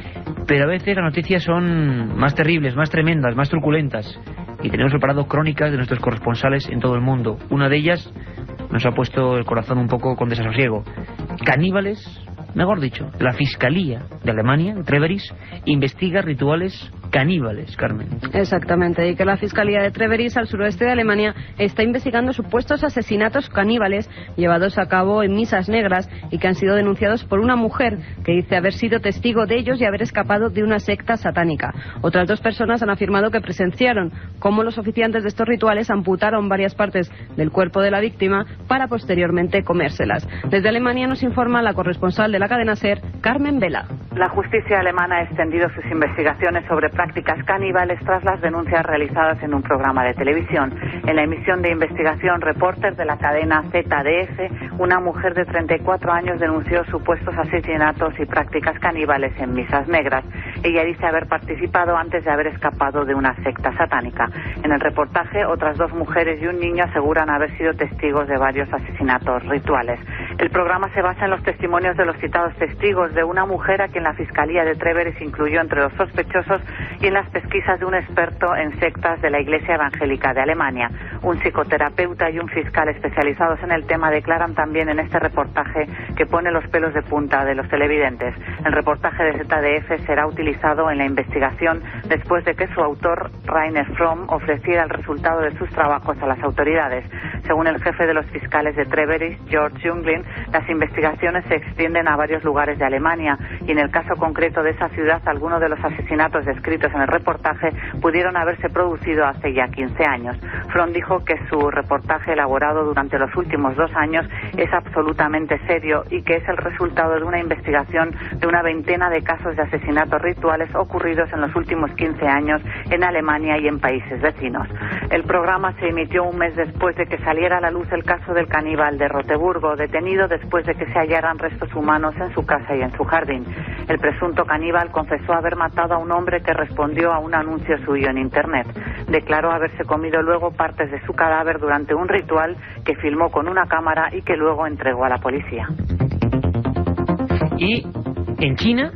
Pero a veces las noticias son más terribles, más tremendas, más truculentas. Y tenemos preparado crónicas de nuestros corresponsales en todo el mundo. Una de ellas nos ha puesto el corazón un poco con desasosiego. Caníbales, mejor dicho, la Fiscalía de Alemania, Treveris, investiga rituales caníbales, Carmen. Exactamente, y que la Fiscalía de Treveris, al suroeste de Alemania, está investigando supuestos asesinatos caníbales llevados a cabo en misas negras y que han sido denunciados por una mujer que dice haber sido testigo de ellos y haber escapado de una secta satánica. Otras 2 personas han afirmado que presenciaron cómo los oficiantes de estos rituales amputaron varias partes del cuerpo de la víctima para posteriormente comérselas. Desde Alemania nos informa la corresponsal de la cadena SER, Carmen Vela. La justicia alemana ha extendido sus investigaciones sobre prácticas caníbales tras las denuncias realizadas en un programa de televisión. En la emisión de investigación Reporter de la cadena ZDF, una mujer de 34 años denunció supuestos asesinatos y prácticas caníbales en misas negras. Ella dice haber participado antes de haber escapado de una secta satánica. En el reportaje, otras 2 mujeres y un niño aseguran haber sido testigos de varios asesinatos rituales. El programa se basa en los testimonios de los citados testigos de una mujer a quien la Fiscalía de Treveris incluyó entre los sospechosos y en las pesquisas de un experto en sectas de la Iglesia Evangélica de Alemania. Un psicoterapeuta y un fiscal especializados en el tema declaran también en este reportaje que pone los pelos de punta de los televidentes. El reportaje de ZDF será utilizado en la investigación después de que su autor, Rainer Fromm, ofreciera el resultado de sus trabajos a las autoridades. Según el jefe de los fiscales de Treveris, George Junglin, Las investigaciones se extienden a varios lugares de Alemania y en el caso concreto de esa ciudad, algunos de los asesinatos descritos en el reportaje pudieron haberse producido hace ya 15 años. Fromm dijo que su reportaje elaborado durante los últimos 2 años es absolutamente serio y que es el resultado de una investigación de una veintena de casos de asesinatos rituales ocurridos en los últimos 15 años en Alemania y en países vecinos. El programa se emitió un mes después de que saliera a la luz el caso del caníbal de Roteburgo, detenido después de que se hallaran restos humanos en su casa y en su jardín. El presunto caníbal confesó haber matado a un hombre que respondió a un anuncio suyo en Internet. Declaró haberse comido luego partes de su cadáver durante un ritual que filmó con una cámara y que luego entregó a la policía. Y en China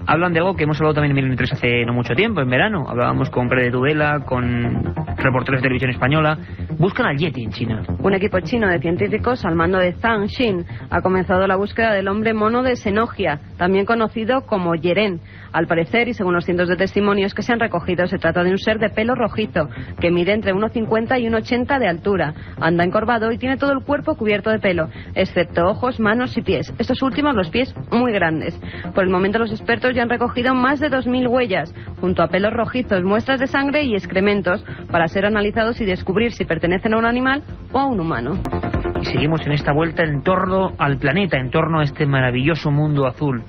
hablan de algo que hemos hablado también en Milenio 3 hace no mucho tiempo, en verano. Hablábamos con Pere de Tudela, con reporteros de televisión española. Buscan al Yeti en China. Un equipo chino de científicos al mando de Zhang Xin ha comenzado la búsqueda del hombre mono de Xenogia, también conocido como Yeren. Al parecer, y según los cientos de testimonios que se han recogido, se trata de un ser de pelo rojizo, que mide entre 1,50 y 1,80 de altura. Anda encorvado y tiene todo el cuerpo cubierto de pelo, excepto ojos, manos y pies. Estos últimos, los pies, muy grandes. Por el momento, los expertos ya han recogido más de 2.000 huellas, junto a pelos rojizos, muestras de sangre y excrementos, para ser analizados y descubrir si pertenecen a un animal o a un humano. Y seguimos en esta vuelta en torno al planeta, en torno a este maravilloso mundo azul.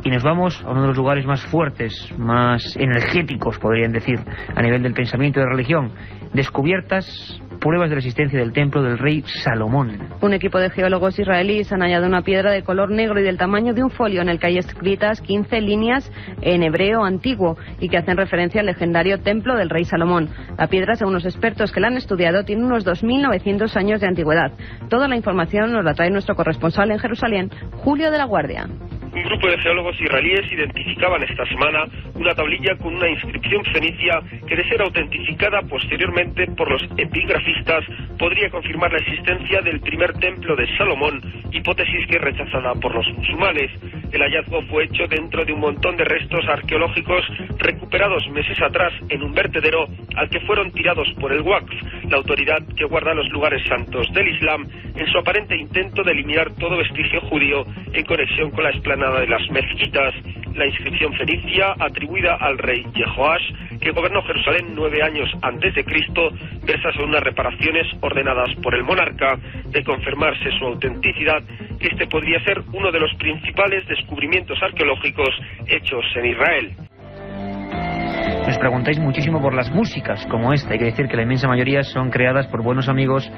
Y nos vamos a uno de los lugares más fuertes, más energéticos, podrían decir, a nivel del pensamiento y de religión. Descubiertas pruebas de la existencia del templo del rey Salomón. Un equipo de geólogos israelíes han hallado una piedra de color negro y del tamaño de un folio en el que hay escritas 15 líneas en hebreo antiguo y que hacen referencia al legendario templo del rey Salomón. La piedra, según los expertos que la han estudiado, tiene unos 2.900 años de antigüedad. Toda la información nos la trae nuestro corresponsal en Jerusalén, Julio de la Guardia. Un grupo de geólogos israelíes identificaban esta semana una tablilla con una inscripción fenicia que, de ser autentificada posteriormente por los epigrafistas, podría confirmar la existencia del primer templo de Salomón, hipótesis que es rechazada por los musulmanes. El hallazgo fue hecho dentro de un montón de restos arqueológicos recuperados meses atrás en un vertedero al que fueron tirados por el Waqf, la autoridad que guarda los lugares santos del Islam, en su aparente intento de eliminar todo vestigio judío en conexión con la explanada de las mezquitas. La inscripción fenicia, atribuida al rey Jehoash, que gobernó Jerusalén 9 años antes de Cristo, versa sobre unas reparaciones ordenadas por el monarca. De confirmarse su autenticidad, este podría ser uno de los principales descubrimientos arqueológicos hechos en Israel. Nos preguntáis muchísimo por las músicas como esta. Hay que decir que la inmensa mayoría son creadas por buenos amigos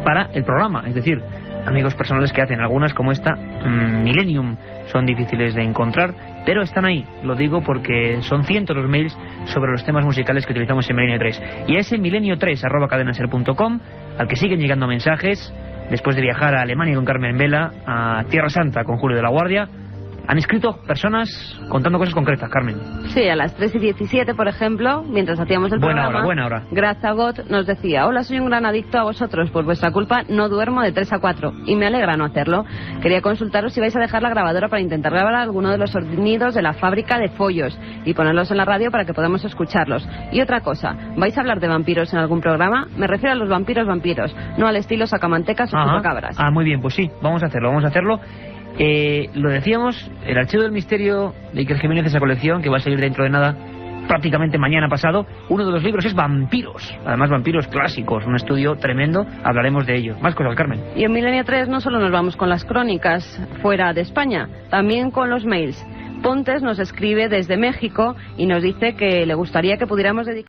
para el programa, es decir, amigos personales que hacen. Algunas, como esta, Millennium, son difíciles de encontrar, pero están ahí. Lo digo porque son cientos los mails sobre los temas musicales que utilizamos en Milenio 3. Y a ese milenio3@cadenaser.com, al que siguen llegando mensajes, después de viajar a Alemania con Carmen Vela, a Tierra Santa con Julio de la Guardia, han escrito personas contando cosas concretas, Carmen. Sí, a las 3:17, por ejemplo, mientras hacíamos el programa, buena hora. Graza Gott nos decía: hola, soy un gran adicto a vosotros, por vuestra culpa no duermo de 3 a 4 y me alegra no hacerlo. Quería consultaros si vais a dejar la grabadora para intentar grabar alguno de los sonidos de la fábrica de follos y ponerlos en la radio para que podamos escucharlos. Y otra cosa, ¿vais a hablar de vampiros en algún programa? Me refiero a los vampiros, no al estilo sacamantecas o chupacabras. Muy bien, pues sí, vamos a hacerlo. Lo decíamos, el Archivo del Misterio de Iker Jiménez, esa colección que va a salir dentro de nada, prácticamente mañana pasado. Uno de los libros es Vampiros, además vampiros clásicos, un estudio tremendo, hablaremos de ello. Más cosas, Carmen. Y en Milenio 3 no solo nos vamos con las crónicas fuera de España, también con los mails. Pontes nos escribe desde México y nos dice que le gustaría que pudiéramos dedicar